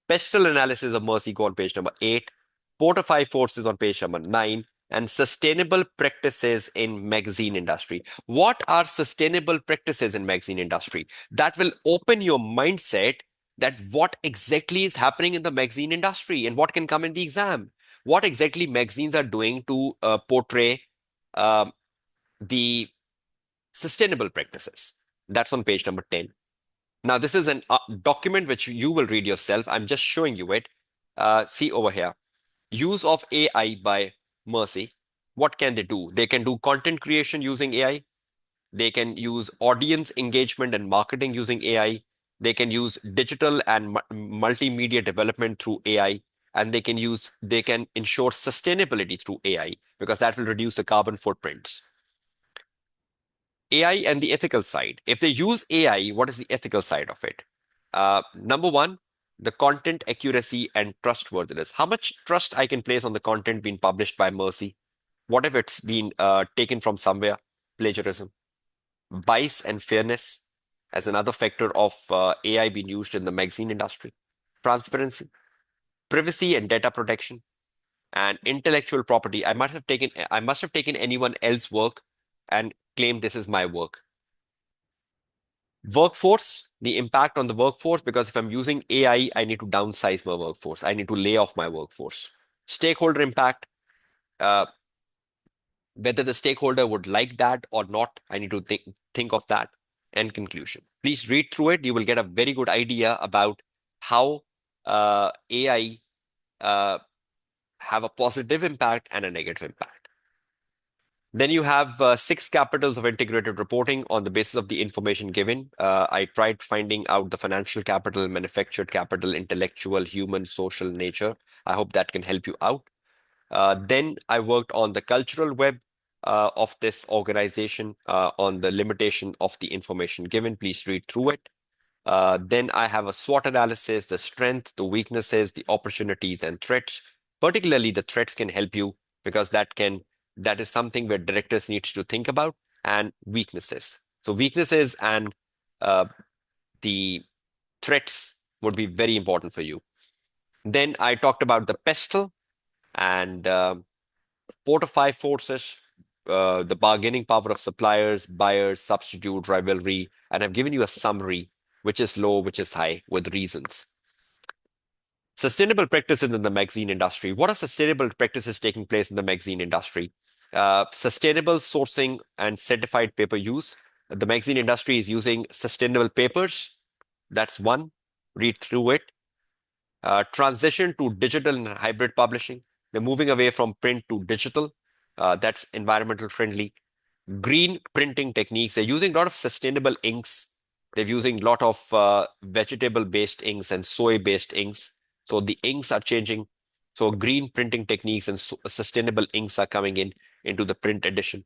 pestle analysis of Mercey Co on page number 8, Port of Five Forces on page number 9, and sustainable practices in magazine industry. What are sustainable practices in magazine industry? That will open your mindset that what exactly is happening in the magazine industry and what can come in the exam. What exactly magazines are doing to portray uh, the sustainable practices. That's on page number 10. Now, this is a document which you will read yourself. I'm just showing you it. See over here. Use of AI by Mercey. What can they do? They can do content creation using AI. They can use audience engagement and marketing using AI. They can use digital and multimedia development through AI. And they can ensure sustainability through AI because that will reduce the carbon footprints. AI and the ethical side. If they use AI, what is the ethical side of it? Number one, the content accuracy and trustworthiness. How much trust I can place on the content being published by Mercey? What if it's been taken from somewhere? Plagiarism. Bias and fairness as another factor of AI being used in the magazine industry. Transparency, privacy and data protection, and intellectual property. I must have taken anyone else's work and claimed this is my work. Workforce, the impact on the workforce, because if I'm using AI, I need to downsize my workforce. I need to lay off my workforce. Stakeholder impact, uh, whether the stakeholder would like that or not, I need to think of that. And conclusion. Please read through it. You will get a very good idea about how AI have a positive impact and a negative impact. Then you have 6 capitals of integrated reporting on the basis of the information given. I tried finding out the financial capital, manufactured capital, intellectual, human, social, nature. I hope that can help you out. Then I worked on the cultural web of this organization on the limitation of the information given. Please read through it. Then I have a SWOT analysis, the strength, the weaknesses, the opportunities and threats. Particularly the threats can help you because that is something where directors needs to think about, and weaknesses. So weaknesses and the threats would be very important for you. Then I talked about the pestle and Port of Five Forces, the bargaining power of suppliers, buyers, substitute, rivalry, and I've given you a summary, which is low, which is high, with reasons. Sustainable practices in the magazine industry. What are sustainable practices taking place in the magazine industry? Sustainable sourcing and certified paper use. The magazine industry is using sustainable papers. That's one. Read through it. Transition to digital and hybrid publishing. They're moving away from print to digital. That's environmental friendly. Green printing techniques. They're using a lot of sustainable inks. They're using a lot of vegetable-based inks and soy-based inks. So the inks are changing. So green printing techniques and sustainable inks are coming into the print edition.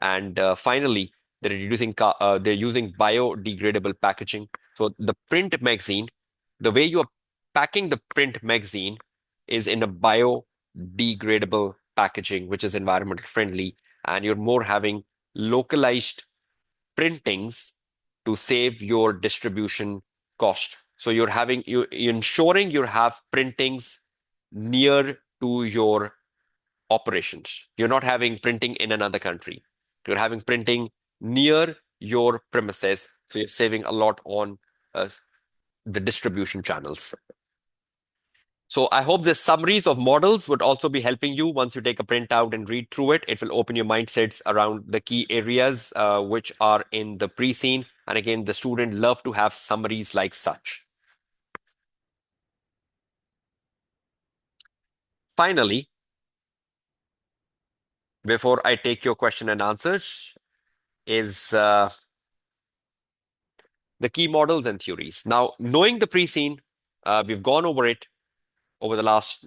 And finally, they're using biodegradable packaging. So the print magazine, the way you are packing the print magazine is in a biodegradable packaging, which is environmental friendly, and you're more having localized printings to save your distribution cost. So you're ensuring you have printings near to your operations. You're not having printing in another country. You're having printing near your premises. So you're saving a lot on the distribution channels. So I hope the summaries of models would also be helping you once you take a printout and read through it. It will open your mindsets around the key areas which are in the pre-scene. And again, the student love to have summaries like such. Finally, before I take your question and answers, is the key models and theories. Now, knowing the pre-scene, we've gone over it over the last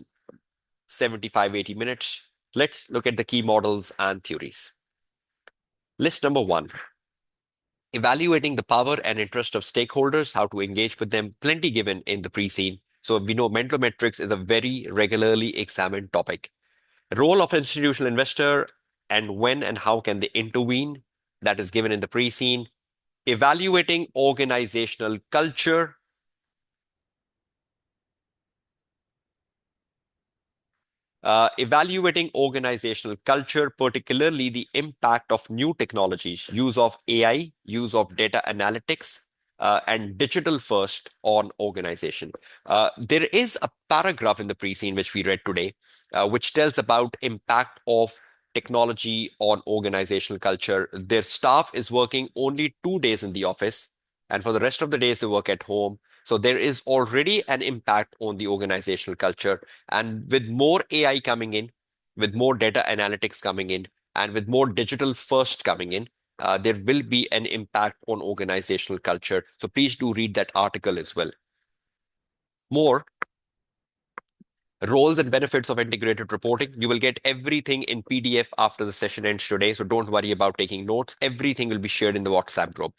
75, 80 minutes. Let's look at the key models and theories. List number 1, evaluating the power and interest of stakeholders, how to engage with them, plenty given in the pre-scene. So we know mental metrics is a very regularly examined topic. Role of institutional investor and when and how can they intervene. that is given in the pre-scene. Evaluating organizational culture. Evaluating organizational culture, particularly the impact of new technologies, use of AI, use of data analytics, and digital first on organization. There is a paragraph in the pre-scene which we read today, which tells about impact of technology on organizational culture. Their staff is working only 2 days in the office, and for the rest of the days they work at home. So there is already an impact on the organizational culture. And with more AI coming in, with more data analytics coming in, and with more digital first coming in, there will be an impact on organizational culture. So please do read that article as well. More roles and benefits of integrated reporting. You will get everything in PDF after the session ends today. So don't worry about taking notes. Everything will be shared in the WhatsApp group.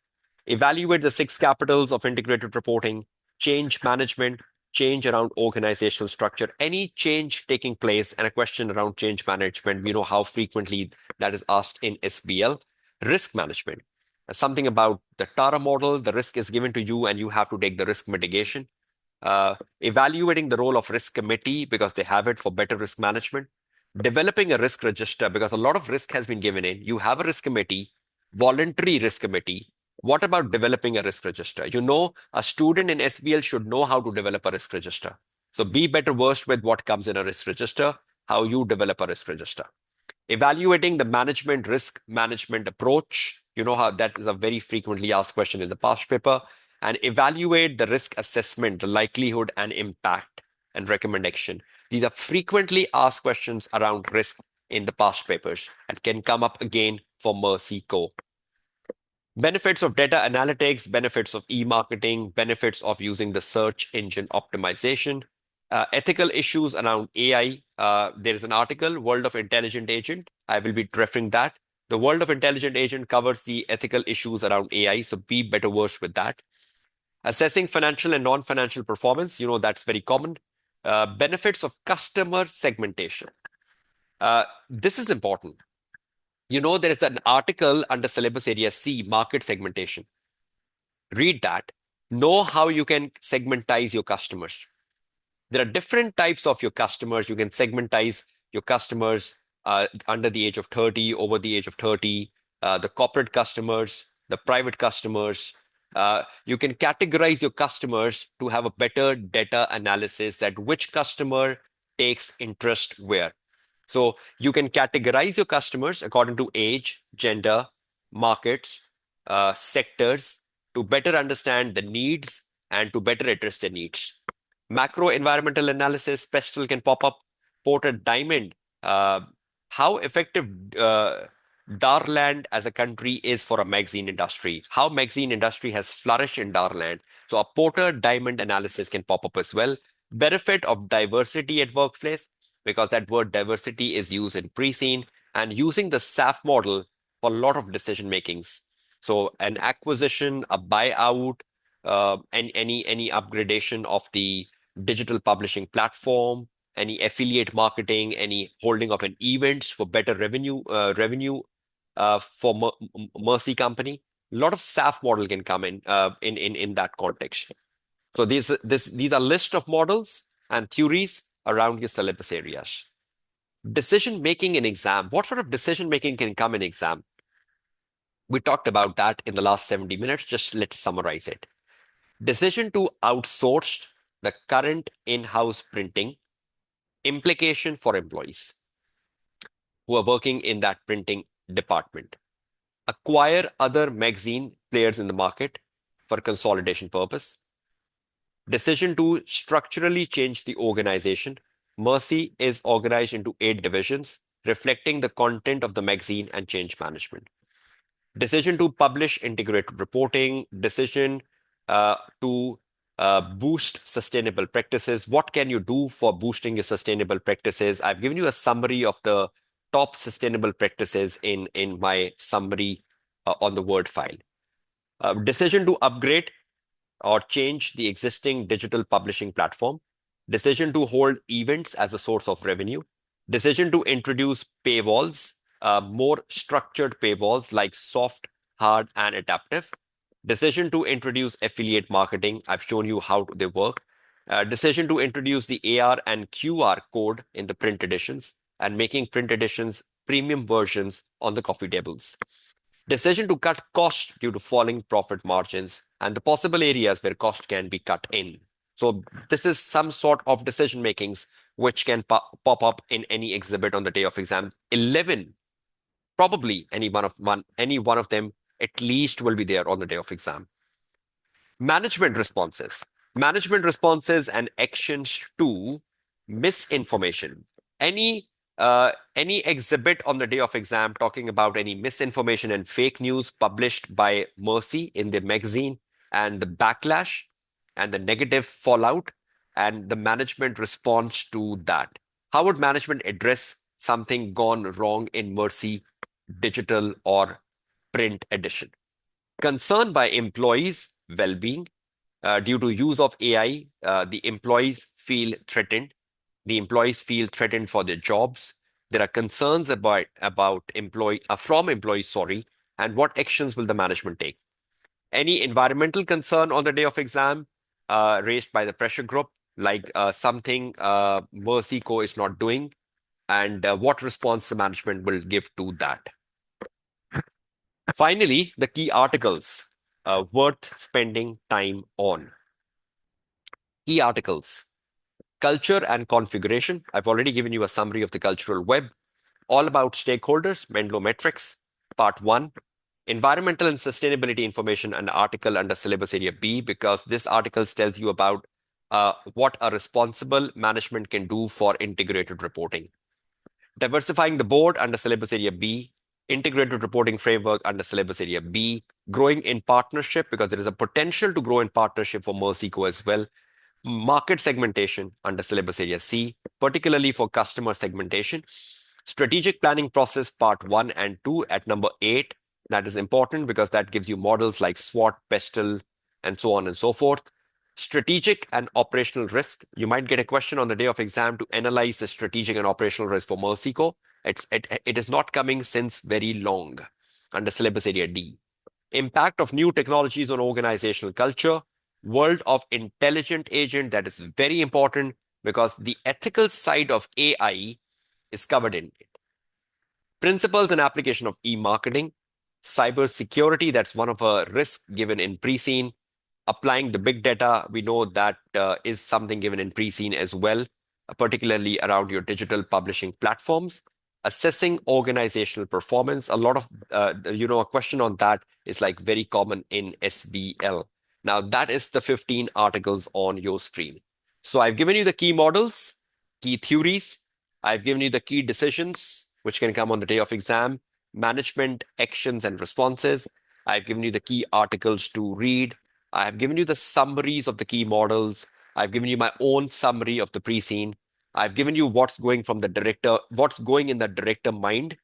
Evaluate the 6 capitals of integrated reporting, change management, change around organizational structure, any change taking place, and a question around change management. We know how frequently that is asked in SBL. Risk management, something about the Tara model, the risk is given to you and you have to take the risk mitigation. Evaluating the role of risk committee because they have it for better risk management. Developing a risk register because a lot of risk has been given in. You have a risk committee, voluntary risk committee. What about developing a risk register? You know, a student in SBL should know how to develop a risk register. So be better versed with what comes in a risk register, how you develop a risk register. Evaluating the management risk management approach. You know how that is a very frequently asked question in the past paper. And evaluate the risk assessment, the likelihood and impact and recommendation. These are frequently asked questions around risk in the past papers and can come up again for Merceh Co. Benefits of data analytics, benefits of e-marketing, benefits of using the search engine optimization, ethical issues around AI. There is an article, World of Intelligent Agent. I will be referring that. The World of Intelligent Agent covers the ethical issues around AI, so be better versed with that. Assessing financial and non-financial performance, you know, that's very common. Benefits of customer segmentation. This is important. You know, there is an article under syllabus area C, market segmentation. Read that. Know how you can segmentize your customers. There are different types of your customers. You can segmentize your customers under the age of 30, over the age of 30, the corporate customers, the private customers. You can categorize your customers to have a better data analysis that which customer takes interest where. So you can categorize your customers according to age, gender, markets, sectors to better understand the needs and to better address their needs. Macro environmental analysis, Pestle can pop up. Porter Diamond, how effective Darland as a country is for a magazine industry, how magazine industry has flourished in Darland. So a Porter Diamond analysis can pop up as well. Benefit of diversity at workplace, because that word diversity is used in pre-scene and using the SAF model for a lot of decision makings. So an acquisition, a buyout, and any upgradation of the digital publishing platform, any affiliate marketing, any holding of an events for better revenue for Merceh company. A lot of SAF model can come in that context. So these are list of models and theories around your syllabus areas. Decision making in exam. What sort of decision making can come in exam? We talked about that in the last 70 minutes. Just let's summarize it. Decision to outsource the current in-house printing, implication for employees who are working in that printing department. Acquire other magazine players in the market for consolidation purpose. Decision to structurally change the organization. Merceh is organized into 8 divisions, reflecting the content of the magazine and change management. Decision to publish integrated reporting. Decision to boost sustainable practices. What can you do for boosting your sustainable practices? I've given you a summary of the top sustainable practices in my summary on the Word file. Decision to upgrade or change the existing digital publishing platform. Decision to hold events as a source of revenue. Decision to introduce paywalls, more structured paywalls like soft hard, and adaptive. Decision to introduce affiliate marketing. I've shown you how they work. Decision to introduce the AR and QR code in the print editions and making print editions premium versions on the coffee tables. Decision to cut cost due to falling profit margins and the possible areas where cost can be cut in. So this is some sort of decision makings which can pop up in any exhibit on the day of exam. 11, probably any one of them at least will be there on the day of exam. Management responses. Management responses and actions to misinformation. Any exhibit on the day of exam talking about any misinformation and fake news published by Merceh in the magazine and the backlash and the negative fallout and the management response to that. How would management address something gone wrong in Merceh digital or print edition? Concern by employees' well-being. Due to use of AI, the employees feel threatened. The employees feel threatened for their jobs. There are concerns about from employees, sorry, and what actions will the management take? Any environmental concern on the day of exam raised by the pressure group, like something Mercy Co is not doing, and what response the management will give to that. Finally, the key articles worth spending time on. Key articles. Culture and configuration. I've already given you a summary of the cultural web. All about stakeholders, Menlo metrics. Part 1. Environmental and sustainability information, an article under syllabus area B, because this article tells you about what a responsible management can do for integrated reporting. Diversifying the board under syllabus area B, integrated reporting framework under syllabus area B, growing in partnership because there is a potential to grow in partnership for Mercico as well. Market segmentation under syllabus area C, particularly for customer segmentation. Strategic planning process part 1 and 2 at number 8. That is important because that gives you models like SWOT, PESTEL, and so on and so forth. Strategic and operational risk. You might get a question on the day of exam to analyze the strategic and operational risk for Mercico. It is not coming since very long under syllabus area D. Impact of new technologies on organizational culture. World of intelligent agent, that is very important because the ethical side of AI is covered in it. Principles and application of e-marketing. Cyber security, that's one of a risk given in pre-scene. Applying the big data, we know that is something given in pre-scene as well, particularly around your digital publishing platforms. Assessing organizational performance. A lot of, a question on that is like very common in SBL. Now that is the 15 articles on your screen. So I've given you the key models, key theories. I've given you the key decisions, which can come on the day of exam, management actions and responses. I've given you the key articles to read. I have given you the summaries of the key models. I've given you my own summary of the pre-scene. I've given you what's going in the director mind.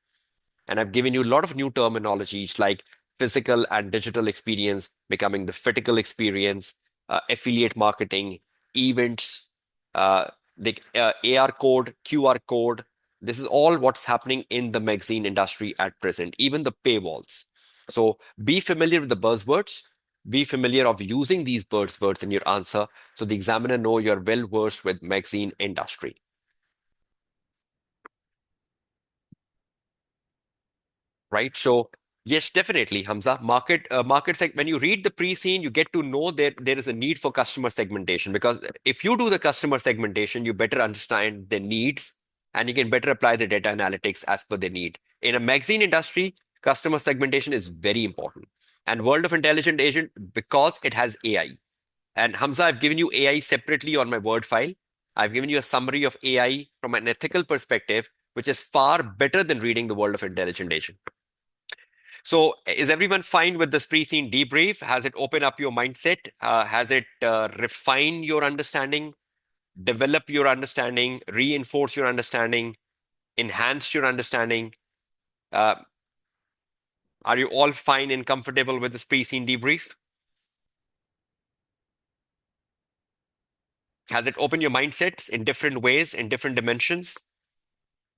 And I've given you a lot of new terminologies like physical and digital experience becoming the physical experience, affiliate marketing, events, the AR code, QR code. This is all what's happening in the magazine industry at present, even the paywalls. So be familiar with the buzzwords. Be familiar of using these buzzwords in your answer so the examiner know you're well versed with magazine industry. Right? So yes, definitely, Hamza. When you read the pre-scene, you get to know that there is a need for customer segmentation because if you do the customer segmentation, you better understand their needs and you can better apply the data analytics as per their need. In a magazine industry, customer segmentation is very important. And World of Intelligent Agent, because it has AI. And Hamza, I've given you AI separately on my Word file. I've given you a summary of AI from an ethical perspective, which is far better than reading the World of Intelligent Agent. So is everyone fine with this pre-scene debrief? Has it opened up your mindset? Has it refined your understanding, develop your understanding, reinforce your understanding, enhance your understanding? Uh, are you all fine and comfortable with this pre-scene debrief? Has it opened your mindsets in different ways, in different dimensions?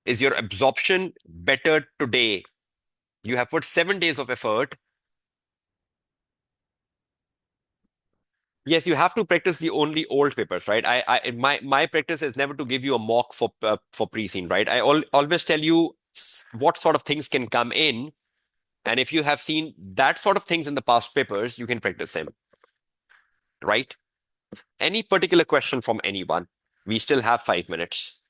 Is your absorption better today? You have put 7 days of effort. Yes, you have to practice the only old papers, right? My practice is never to give you a mock for pre-scene, right? Always tell you what sort of things can come in, and if you have seen that sort of things in the past papers, you can practice them, right? Any particular question from anyone? We still have 5 minutes.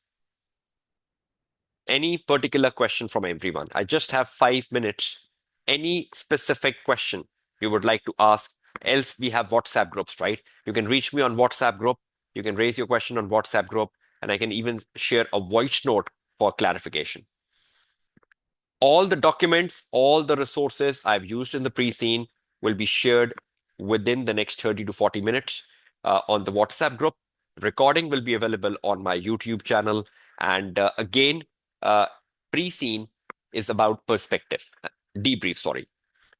Any particular question from everyone? I just have 5 minutes. Any specific question you would like to ask? Else, we have WhatsApp groups, right? You can reach me on WhatsApp group. You can raise your question on WhatsApp group, and I can even share a voice note for clarification. All the documents, all the resources I've used in the pre-scene will be shared within the next 30 to 40 minutes on the WhatsApp group. Recording will be available on my YouTube channel. And again, uh, pre-scene is about perspective, debrief, sorry.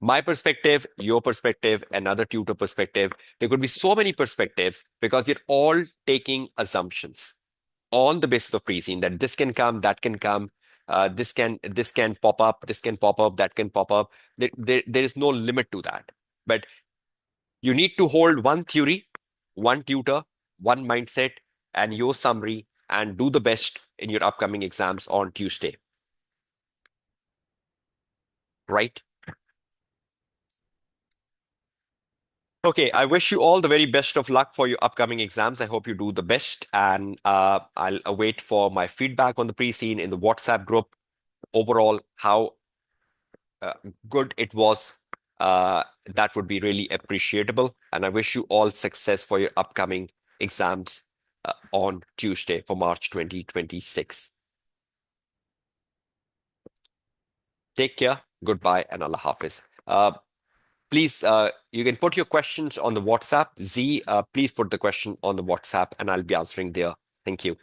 My perspective, your perspective, another tutor perspective. There could be so many perspectives because we're all taking assumptions on the basis of pre-scene that this can come, that can come, this can pop up, this can pop up, that can pop up. There is no limit to that. But you need to hold one theory, one tutor, one mindset, and your summary, and do the best in your upcoming exams on Tuesday. Right? Okay, I wish you all the very best of luck for your upcoming exams. I hope you do the best, and I'll await for my feedback on the pre-scene in the WhatsApp group. Overall, how uh, good it was, that would be really appreciable. And I wish you all success for your upcoming exams on Tuesday for March 2026. Take care, goodbye, and Allah Hafiz. Please, you can put your questions on the WhatsApp. Z, please put the question on the WhatsApp and I'll be answering there. Thank you.